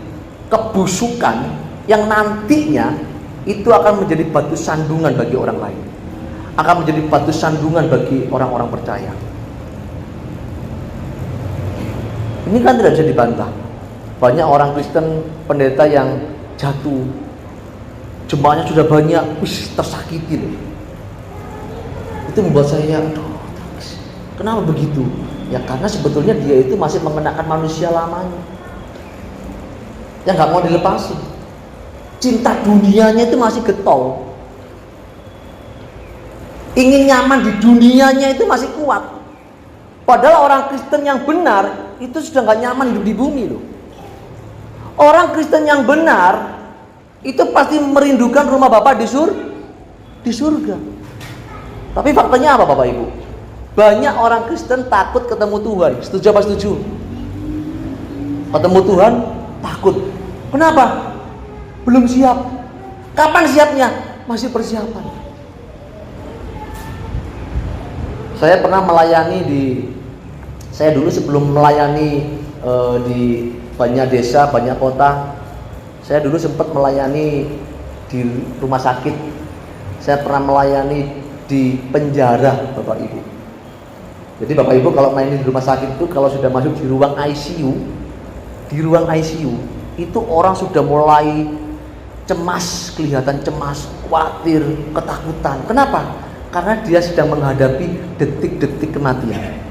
kebusukan yang nantinya itu akan menjadi batu sandungan bagi orang lain, akan menjadi batu sandungan bagi orang-orang percaya. Ini kan tidak bisa dibantah. Banyak orang Kristen pendeta yang jatuh, jemaahnya sudah banyak, tersakiti loh. Itu membuat saya, kenapa begitu? Ya karena sebetulnya dia itu masih mengenakan manusia lamanya, yang nggak mau dilepasin. Cinta dunianya itu masih getol, ingin nyaman di dunianya itu masih kuat. Padahal orang Kristen yang benar itu sudah nggak nyaman hidup di bumi loh. Orang Kristen yang benar itu pasti merindukan rumah Bapa di surga. Tapi faktanya apa Bapak Ibu? Banyak orang Kristen takut ketemu Tuhan. Setuju apa setuju? Ketemu Tuhan takut. Kenapa? Belum siap. Kapan siapnya? Masih persiapan. Saya pernah melayani saya dulu sebelum melayani di banyak desa, banyak kota, saya dulu sempat melayani di rumah sakit. Saya pernah melayani di penjara Bapak Ibu. Jadi Bapak Ibu kalau main di rumah sakit itu, kalau sudah masuk di ruang ICU itu orang sudah mulai cemas, kelihatan cemas, khawatir, ketakutan. Kenapa? Karena dia sedang menghadapi detik-detik kematian.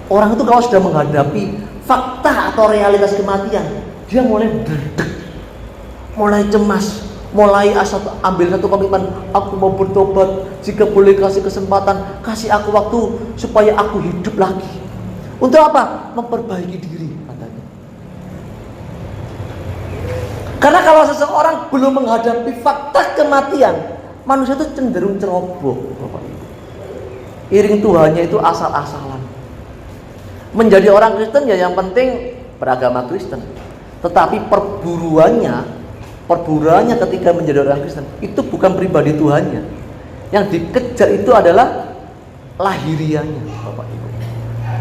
Orang itu kalau sudah menghadapi fakta atau realitas kematian, dia mulai derdek, mulai cemas, mulai ambil satu komitmen, aku mau bertobat, jika boleh kasih kesempatan, kasih aku waktu supaya aku hidup lagi. Untuk apa? Memperbaiki diri katanya. Karena kalau seseorang belum menghadapi fakta kematian, manusia itu cenderung ceroboh. Iring Tuhannya itu asal-asalan. Menjadi orang Kristen ya yang penting beragama Kristen. Tetapi perburuannya ketika menjadi orang Kristen itu bukan pribadi Tuhannya. Yang dikejar itu adalah lahirianya, Bapak Ibu.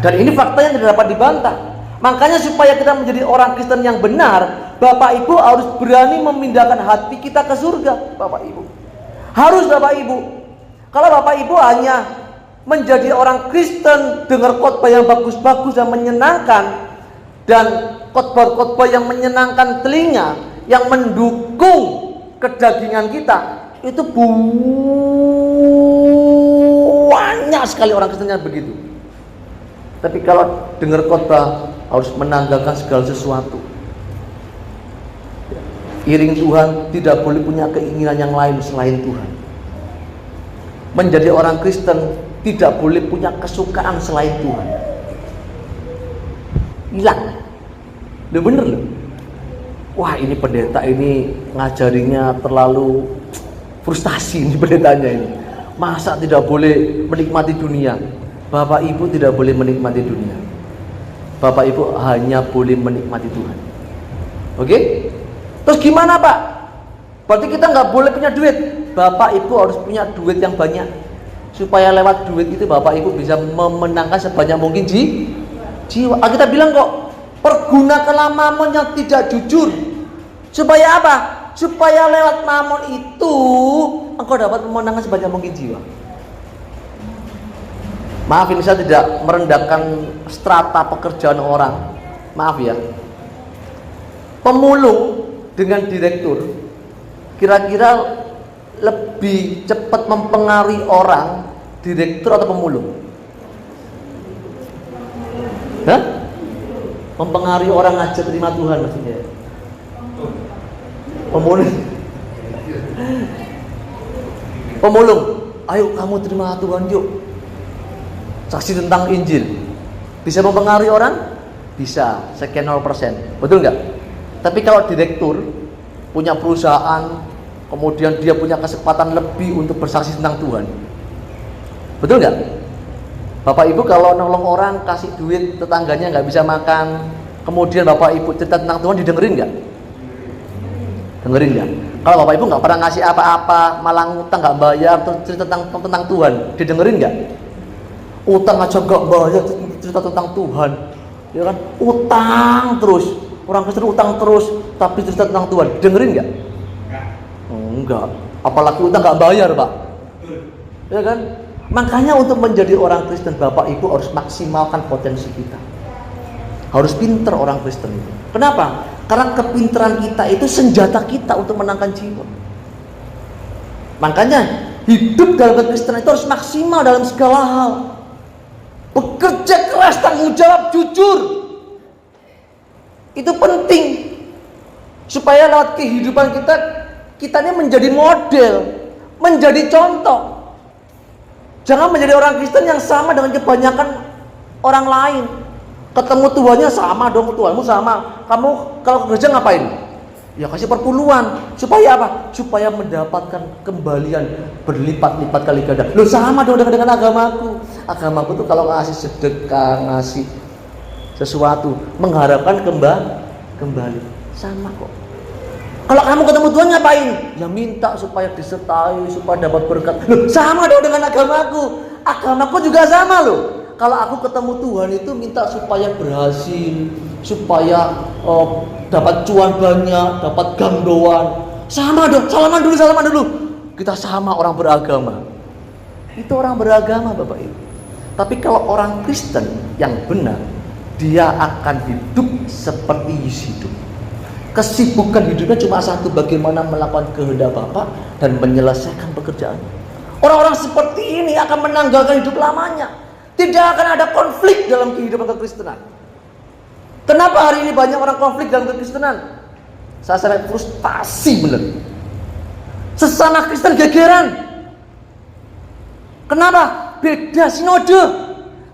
Dan ini fakta yang tidak dapat dibantah. Makanya supaya kita menjadi orang Kristen yang benar, Bapak Ibu harus berani memindahkan hati kita ke surga, Bapak Ibu. Harus Bapak Ibu. Kalau Bapak Ibu hanya menjadi orang Kristen, dengar khotbah yang bagus-bagus dan menyenangkan, dan khotbah-khotbah yang menyenangkan telinga, yang mendukung kedagingan kita, itu banyak sekali orang Kristen yang begitu. Tapi kalau dengar khotbah harus menanggalkan segala sesuatu. Iring Tuhan, tidak boleh punya keinginan yang lain selain Tuhan. Menjadi orang Kristen tidak boleh punya kesukaan selain Tuhan. Hilang. Loh bener loh. Wah, ini pendeta ini ngajarinya terlalu frustasi ini pendetanya ini. Masa tidak boleh menikmati dunia? Bapak Ibu tidak boleh menikmati dunia. Bapak Ibu hanya boleh menikmati Tuhan. Oke? Terus gimana Pak? Berarti kita nggak boleh punya duit. Bapak Ibu harus punya duit yang banyak, supaya lewat duit itu Bapak Ibu bisa memenangkan sebanyak mungkin jiwa. Kita bilang kok, pergunakanlah mamon yang tidak jujur. Supaya apa? Supaya lewat mamon itu engkau dapat memenangkan sebanyak mungkin jiwa. Maaf ini saya tidak merendahkan strata pekerjaan orang. Maaf ya. Pemulung dengan direktur kira-kira lebih cepat mempengaruhi orang direktur atau pemulung? Hah? Mempengaruhi orang ngajak terima Tuhan maksudnya. Pemulung. Pemulung, ayo kamu terima Tuhan yuk. Saksi tentang Injil. Bisa mempengaruhi orang? Bisa, sekian 0%. Betul nggak? Tapi kalau direktur punya perusahaan, kemudian dia punya kesempatan lebih untuk bersaksi tentang Tuhan, betul nggak? Bapak Ibu kalau nolong orang, kasih duit tetangganya nggak bisa makan, kemudian Bapak Ibu cerita tentang Tuhan, didengerin nggak? Dengerin nggak? Kalau Bapak Ibu nggak pernah ngasih apa-apa, malah ngutang nggak bayar, terus cerita tentang Tuhan, didengerin nggak? Utang aja nggak bayar, cerita tentang Tuhan, ya kan? Utang terus, orang Kristen utang terus, tapi cerita tentang Tuhan, dengerin nggak? Enggak. Apalagi utang nggak bayar, Pak. Ya kan? Makanya untuk menjadi orang Kristen, Bapak Ibu harus maksimalkan potensi kita. Harus pinter orang Kristen itu. Kenapa? Karena kepinteran kita itu senjata kita untuk menangkan jiwa. Makanya hidup dalam kekristenan itu harus maksimal dalam segala hal. Bekerja keras, tanggung jawab, jujur. Itu penting. Supaya lewat kehidupan kita ini menjadi model, menjadi contoh. Jangan menjadi orang Kristen yang sama dengan kebanyakan orang lain. Ketemu Tuhannya sama dong, Tuhanmu sama. Kamu kalau ke gereja ngapain? Ya kasih perpuluhan. Supaya apa? Supaya mendapatkan kembalian berlipat-lipat kali ganda. Loh sama dong dengan agamaku. Agamaku tuh kalau ngasih sedekah, ngasih sesuatu, mengharapkan kembali. Sama kok. Kalau kamu ketemu Tuhan ngapain? Ya minta supaya disertai, supaya dapat berkat. Loh, sama dong dengan agamaku. Agamaku juga sama loh. Kalau aku ketemu Tuhan itu minta supaya berhasil, supaya dapat cuan banyak, dapat gangdoan. Sama dong, salaman dulu. Kita sama orang beragama. Itu orang beragama Bapak Ibu. Tapi kalau orang Kristen yang benar, dia akan hidup seperti Yesus hidup. Kesibukan hidupnya cuma satu, bagaimana melakukan kehendak Bapa dan menyelesaikan pekerjaan. Orang-orang seperti ini akan menanggalkan hidup lamanya. Tidak akan ada konflik dalam kehidupan kekristenan. Kenapa hari ini banyak orang konflik dalam kekristenan? Saya sangat frustasi benar. Sesama Kristen gegeran. Kenapa? Beda sinode,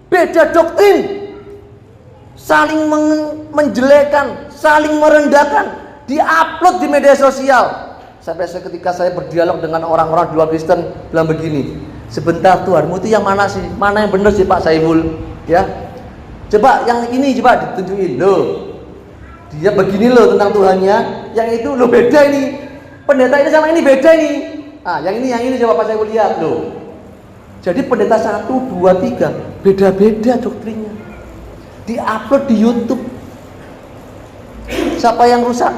beda doktrin, saling menjelekan, saling merendahkan, diupload di media sosial. Sampai ketika saya berdialog dengan orang-orang di luar Kristen, bilang begini, sebentar Tuhanmu itu yang mana sih? Mana yang benar sih Pak Saiful? Ya, coba yang ini coba ditunjukin loh. Dia begini loh tentang Tuhannya, yang itu loh beda ini. Pendeta ini sama ini beda ini. Ah, yang ini coba Pak Saiful lihat loh. Jadi pendeta 1, 2, 3 beda-beda doktrinnya. Diupload di YouTube. Siapa yang rusak?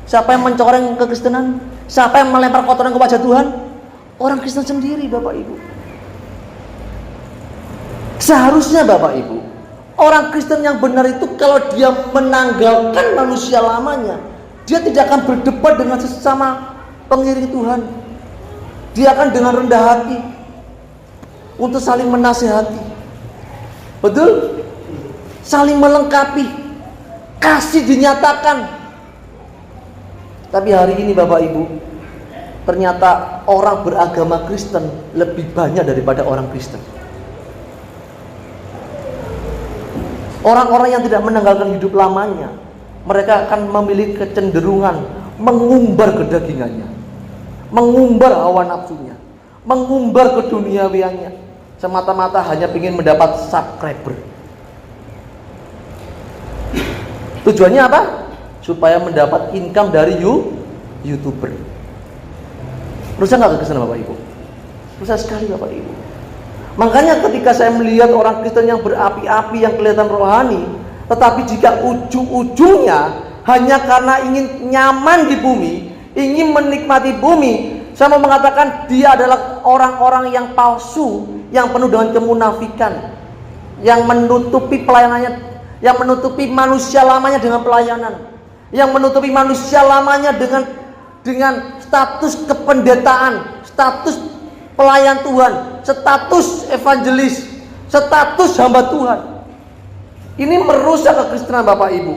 Siapa yang mencoreng kekristenan? Siapa yang melempar kotoran ke wajah Tuhan? Orang Kristen sendiri Bapak Ibu. Seharusnya Bapak Ibu, Orang Kristen yang benar itu kalau dia menanggalkan manusia lamanya, dia tidak akan berdebat dengan sesama pengiring Tuhan. Dia akan dengan rendah hati untuk saling menasihati. Betul? Saling melengkapi. Kasih dinyatakan. Tapi hari ini Bapak Ibu, ternyata orang beragama Kristen lebih banyak daripada orang Kristen. Orang-orang yang tidak menanggalkan hidup lamanya, mereka akan memiliki kecenderungan mengumbar kedagingannya, mengumbar hawa nafsunya, mengumbar keduniawiannya, semata-mata hanya ingin mendapat subscriber. Tujuannya apa? Supaya mendapat income dari YouTuber. Rusak nggak ke sana Bapak Ibu? Rusak sekali Bapak Ibu. Makanya ketika saya melihat orang Kristen yang berapi-api, yang kelihatan rohani, tetapi jika ujung-ujungnya hanya karena ingin nyaman di bumi, ingin menikmati bumi, saya mau mengatakan dia adalah orang-orang yang palsu, yang penuh dengan kemunafikan, yang menutupi pelayanannya, yang menutupi manusia lamanya dengan pelayanan, yang menutupi manusia lamanya dengan status kependetaan, status pelayan Tuhan, status evangelis, status hamba Tuhan. Ini merusak kekristenan Bapak Ibu.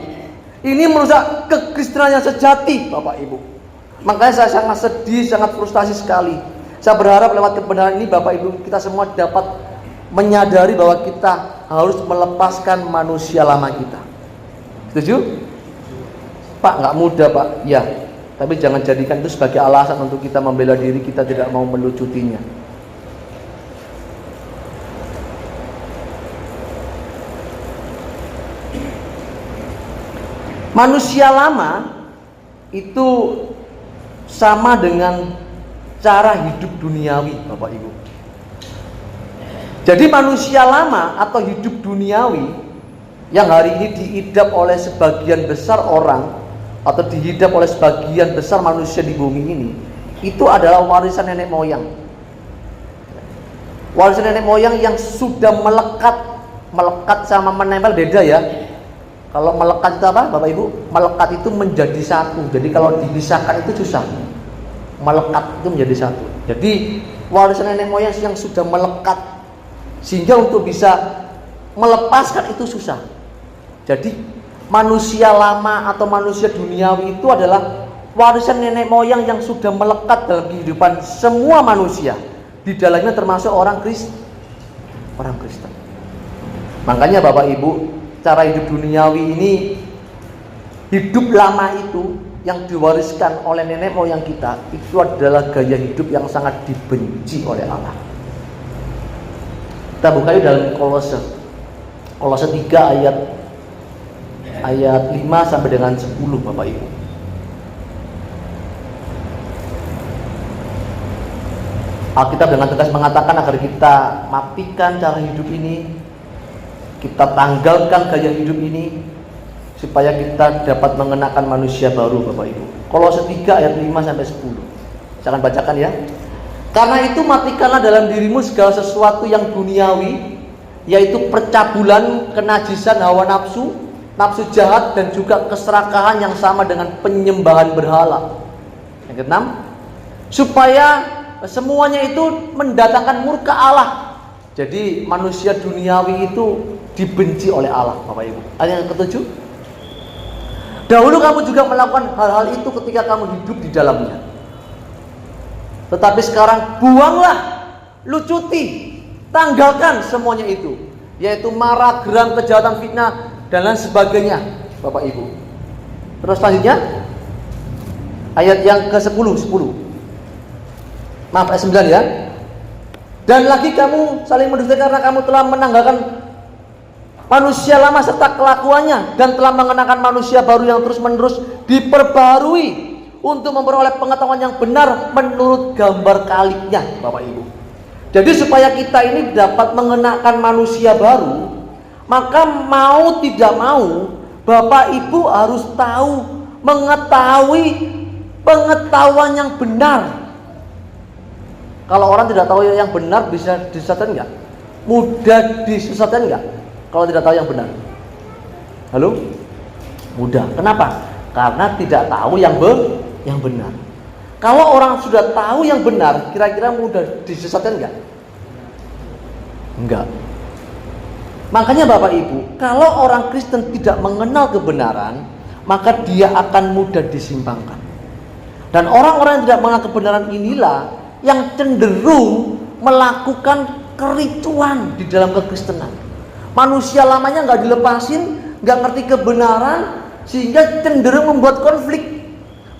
Ini merusak kekristenan yang sejati Bapak Ibu. Makanya saya sangat sedih, sangat frustasi sekali. Saya berharap lewat kebenaran ini Bapak Ibu kita semua dapat menyadari bahwa kita harus melepaskan manusia lama kita. Setuju? Pak, nggak mudah Pak. Ya, tapi jangan jadikan itu sebagai alasan untuk kita membela diri kita tidak mau melucutinya. Manusia lama itu sama dengan cara hidup duniawi Bapak Ibu. Jadi manusia lama atau hidup duniawi yang hari ini diidap oleh sebagian besar orang atau dihidap oleh sebagian besar manusia di bumi ini, itu adalah warisan nenek moyang. Warisan nenek moyang yang sudah melekat sama menempel beda ya. Kalau melekat itu apa Bapak Ibu? Melekat itu menjadi satu. Jadi kalau dipisahkan itu susah. Melekat itu menjadi satu. Jadi warisan nenek moyang yang sudah melekat, sehingga untuk bisa melepaskan itu susah. Jadi manusia lama atau manusia duniawi itu adalah warisan nenek moyang yang sudah melekat dalam kehidupan semua manusia. Di dalamnya termasuk orang Kristen. Makanya Bapak Ibu, cara hidup duniawi ini, hidup lama itu yang diwariskan oleh nenek moyang kita, itu adalah gaya hidup yang sangat dibenci oleh Allah. Kita buka yuk dalam Kolose 3 ayat 5 sampai dengan 10 Bapak Ibu. Alkitab dengan tegas mengatakan agar kita matikan cara hidup ini, kita tanggalkan gaya hidup ini, supaya kita dapat mengenakan manusia baru Bapak Ibu. Kolose 3 ayat 5 sampai 10. Saya akan bacakan ya. Karena itu matikanlah dalam dirimu segala sesuatu yang duniawi, yaitu percabulan, kenajisan hawa nafsu, nafsu jahat, dan juga keserakahan yang sama dengan penyembahan berhala. Yang keenam, supaya semuanya itu mendatangkan murka Allah. Jadi manusia duniawi itu dibenci oleh Allah Bapak Ibu. Ayat yang ketujuh, dahulu kamu juga melakukan hal-hal itu ketika kamu hidup di dalamnya. Tetapi sekarang buanglah, lucuti, tanggalkan semuanya itu, yaitu marah, geram, kejahatan, fitnah, dan lain sebagainya Bapak Ibu. Terus selanjutnya ayat yang ke-10 maaf ayat 9 ya. Dan lagi kamu saling mendusta karena kamu telah menanggalkan manusia lama serta kelakuannya, dan telah mengenakan manusia baru yang terus-menerus diperbarui untuk memperoleh pengetahuan yang benar menurut gambar kaliknya Bapak Ibu. Jadi supaya kita ini dapat mengenakan manusia baru, maka mau tidak mau Bapak Ibu harus tahu, mengetahui pengetahuan yang benar. Kalau orang tidak tahu yang benar, bisa disesatkan enggak? Mudah disesatkan enggak? kalau tidak tahu yang benar? Halo? Mudah. Kenapa? Karena tidak tahu yang benar. Kalau orang sudah tahu yang benar, kira-kira mudah disesatkan enggak? Enggak. Makanya Bapak Ibu, kalau orang Kristen tidak mengenal kebenaran, maka dia akan mudah disimpangkan. Dan orang-orang yang tidak mengenal kebenaran inilah yang cenderung melakukan kericuan di dalam kekristenan. Manusia lamanya nggak dilepasin, nggak ngerti kebenaran, sehingga cenderung membuat konflik.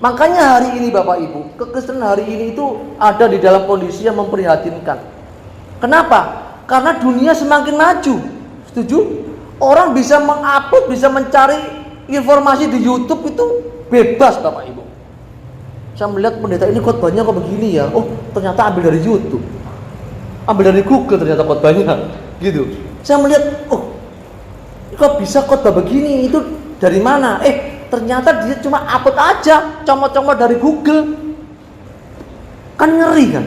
Makanya hari ini Bapak Ibu, kekristenan hari ini itu ada di dalam kondisi yang memprihatinkan. Kenapa? Karena dunia semakin maju. Setuju? Orang bisa mengupload, bisa mencari informasi di YouTube itu bebas Bapak Ibu. Saya melihat pendeta ini khotbahnya kok begini ya. Oh, ternyata ambil dari YouTube. Ambil dari Google ternyata khotbahnya. Gitu. Saya melihat, oh, kok bisa khotbah begini? Itu dari mana? Ternyata dia cuma upload aja, comot-comot dari Google. Kan ngeri kan?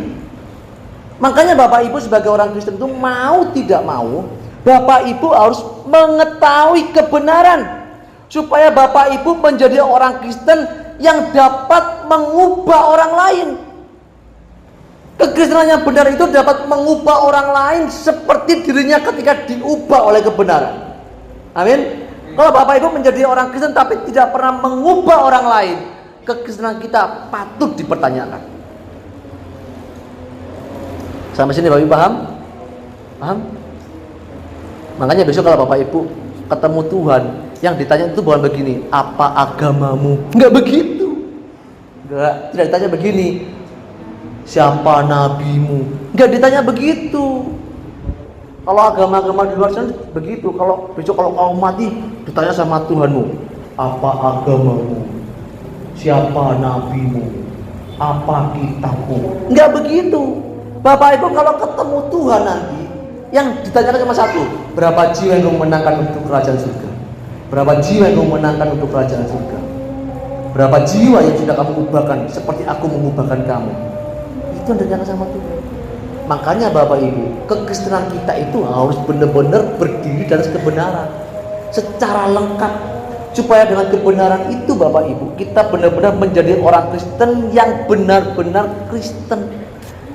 Makanya Bapak Ibu sebagai orang Kristen itu mau tidak mau, Bapak Ibu harus mengetahui kebenaran supaya Bapak Ibu menjadi orang Kristen yang dapat mengubah orang lain. Kekristenan yang benar itu dapat mengubah orang lain seperti dirinya ketika diubah oleh kebenaran. Amin. Kalau Bapak Ibu menjadi orang Kristen tapi tidak pernah mengubah orang lain, kekristenan kita patut dipertanyakan. Sampai sini Bapak Ibu paham? Paham? Makanya besok kalau Bapak Ibu ketemu Tuhan, yang ditanya itu bukan begini, apa agamamu? Enggak begitu. Enggak, tidak ditanya begini, siapa nabimu? Enggak ditanya begitu. Kalau agama-agama di luar sana begitu. Kalau besok kalau kau mati ditanya sama Tuhanmu, apa agamamu? Siapa nabimu? Apa kitabmu? Enggak begitu. Bapak Ibu kalau ketemu Tuhan nanti, yang ditanyakan cuma satu, berapa jiwa yang kau menangkan untuk kerajaan surga? Berapa jiwa yang kau menangkan untuk kerajaan surga? Berapa jiwa yang sudah kamu ubahkan seperti aku mengubahkan kamu? Itu yang ditanyakan sama Tuhan. Makanya Bapak Ibu, kekristenan kita itu harus benar-benar berdiri dari kebenaran secara lengkap, supaya dengan kebenaran itu Bapak Ibu, kita benar-benar menjadi orang Kristen yang benar-benar Kristen,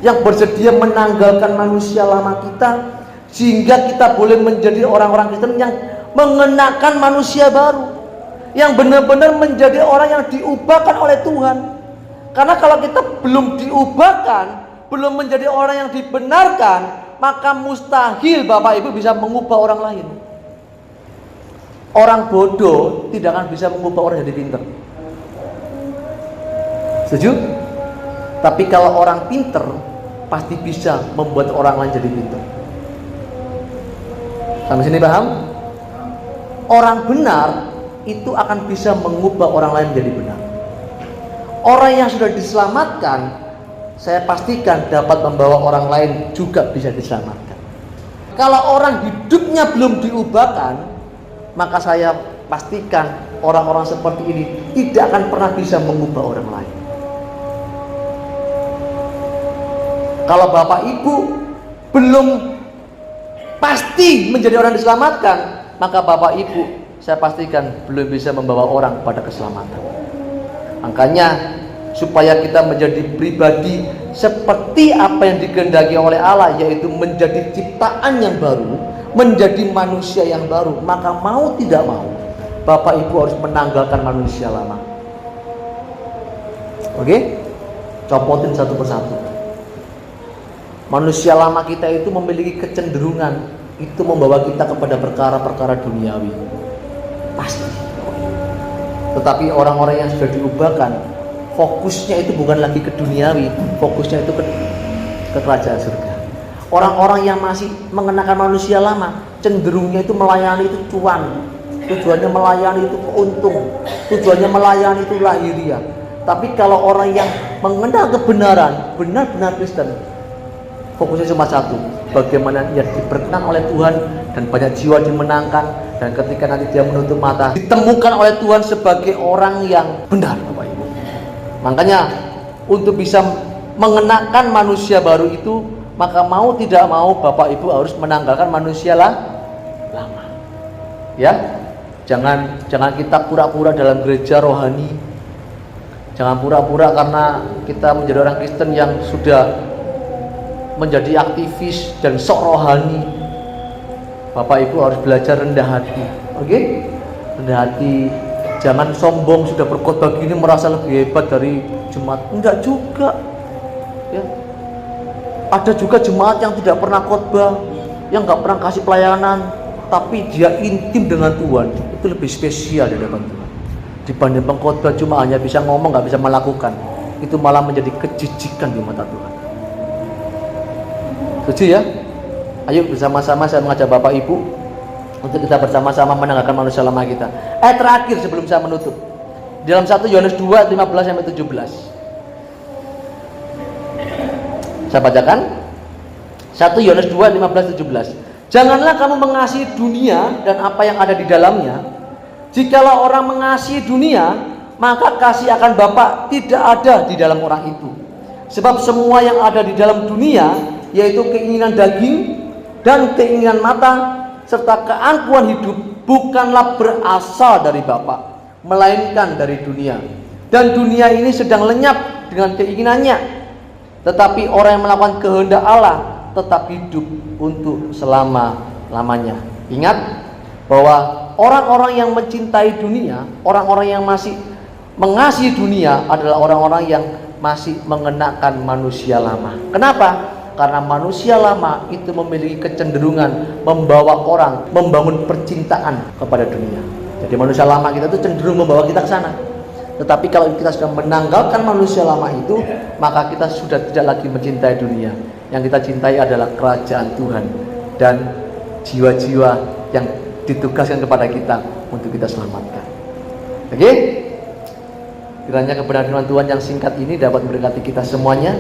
yang bersedia menanggalkan manusia lama kita, sehingga kita boleh menjadi orang-orang Kristen yang mengenakan manusia baru, yang benar-benar menjadi orang yang diubahkan oleh Tuhan. Karena kalau kita belum diubahkan, belum menjadi orang yang dibenarkan, maka mustahil Bapak Ibu bisa mengubah orang lain. Orang bodoh tidak akan bisa mengubah orang jadi pintar. Setuju? Tapi kalau orang pintar pasti bisa membuat orang lain jadi pintar. Sampai sini paham? Orang benar itu akan bisa mengubah orang lain menjadi benar. Orang yang sudah diselamatkan, saya pastikan dapat membawa orang lain juga bisa diselamatkan. Kalau orang hidupnya belum diubahkan, maka saya pastikan orang-orang seperti ini tidak akan pernah bisa mengubah orang lain. Kalau Bapak Ibu belum pasti menjadi orang diselamatkan, maka Bapak Ibu saya pastikan belum bisa membawa orang pada keselamatan. Makanya supaya kita menjadi pribadi seperti apa yang dikehendaki oleh Allah, yaitu menjadi ciptaan yang baru, menjadi manusia yang baru, maka mau tidak mau Bapak Ibu harus menanggalkan manusia lama. Oke? Copotin satu persatu. Manusia lama kita itu memiliki kecenderungan itu membawa kita kepada perkara-perkara duniawi, pasti. Tetapi orang-orang yang sudah diubahkan, fokusnya itu bukan lagi ke duniawi, fokusnya itu ke kerajaan surga. Orang-orang yang masih mengenakan manusia lama, cenderungnya itu melayani itu cuan, tujuannya melayani itu keuntung, tujuannya melayani itu lahiriah. Tapi kalau orang yang mengenal kebenaran, benar-benar Kristen, fokusnya cuma satu, bagaimana ia diberkenan oleh Tuhan dan banyak jiwa dimenangkan, dan ketika nanti dia menutup mata ditemukan oleh Tuhan sebagai orang yang benar, Bapak Ibu. Makanya untuk bisa mengenakan manusia baru itu, maka mau tidak mau Bapak Ibu harus menanggalkan manusia lama. Ya, jangan kita pura-pura dalam gereja rohani. Jangan pura-pura karena kita menjadi orang Kristen yang sudah menjadi aktivis dan sok rohani. Bapak Ibu harus belajar rendah hati. Oke? Rendah hati. Jangan sombong sudah berkhotbah gini merasa lebih hebat dari jemaat. Enggak juga. Ya. Ada juga jemaat yang tidak pernah khotbah, yang enggak pernah kasih pelayanan, tapi dia intim dengan Tuhan. Itu lebih spesial di hadapan Tuhan dibanding pengkhotbah cuma hanya bisa ngomong nggak bisa melakukan. Itu malah menjadi kejijikan di mata Tuhan. Setuju ya? Ayo bersama-sama saya mengajak Bapak Ibu untuk kita bersama-sama menanggalkan manusia lama kita. Terakhir sebelum saya menutup, dalam 1 Yohanes 2 15-17 saya bacakan. 1 Yohanes 2 15-17. Janganlah kamu mengasihi dunia dan apa yang ada di dalamnya. Jikalau orang mengasihi dunia, maka kasih akan Bapa tidak ada di dalam orang itu. Sebab semua yang ada di dalam dunia, yaitu keinginan daging dan keinginan mata serta keangkuhan hidup, bukanlah berasal dari Bapa, melainkan dari dunia. Dan dunia ini sedang lenyap dengan keinginannya. Tetapi orang yang melakukan kehendak Allah tetap hidup untuk selama-lamanya. Ingat bahwa orang-orang yang mencintai dunia, orang-orang yang masih mengasihi dunia adalah orang-orang yang masih mengenakan manusia lama. Kenapa? Karena manusia lama itu memiliki kecenderungan membawa orang membangun percintaan kepada dunia. Jadi manusia lama kita itu cenderung membawa kita ke sana. Tetapi kalau kita sudah menanggalkan manusia lama itu, maka kita sudah tidak lagi mencintai dunia. Yang kita cintai adalah kerajaan Tuhan dan jiwa-jiwa yang ditugaskan kepada kita untuk kita selamatkan. Oke? Kiranya kebenaran firman Tuhan yang singkat ini dapat memberkati kita semuanya.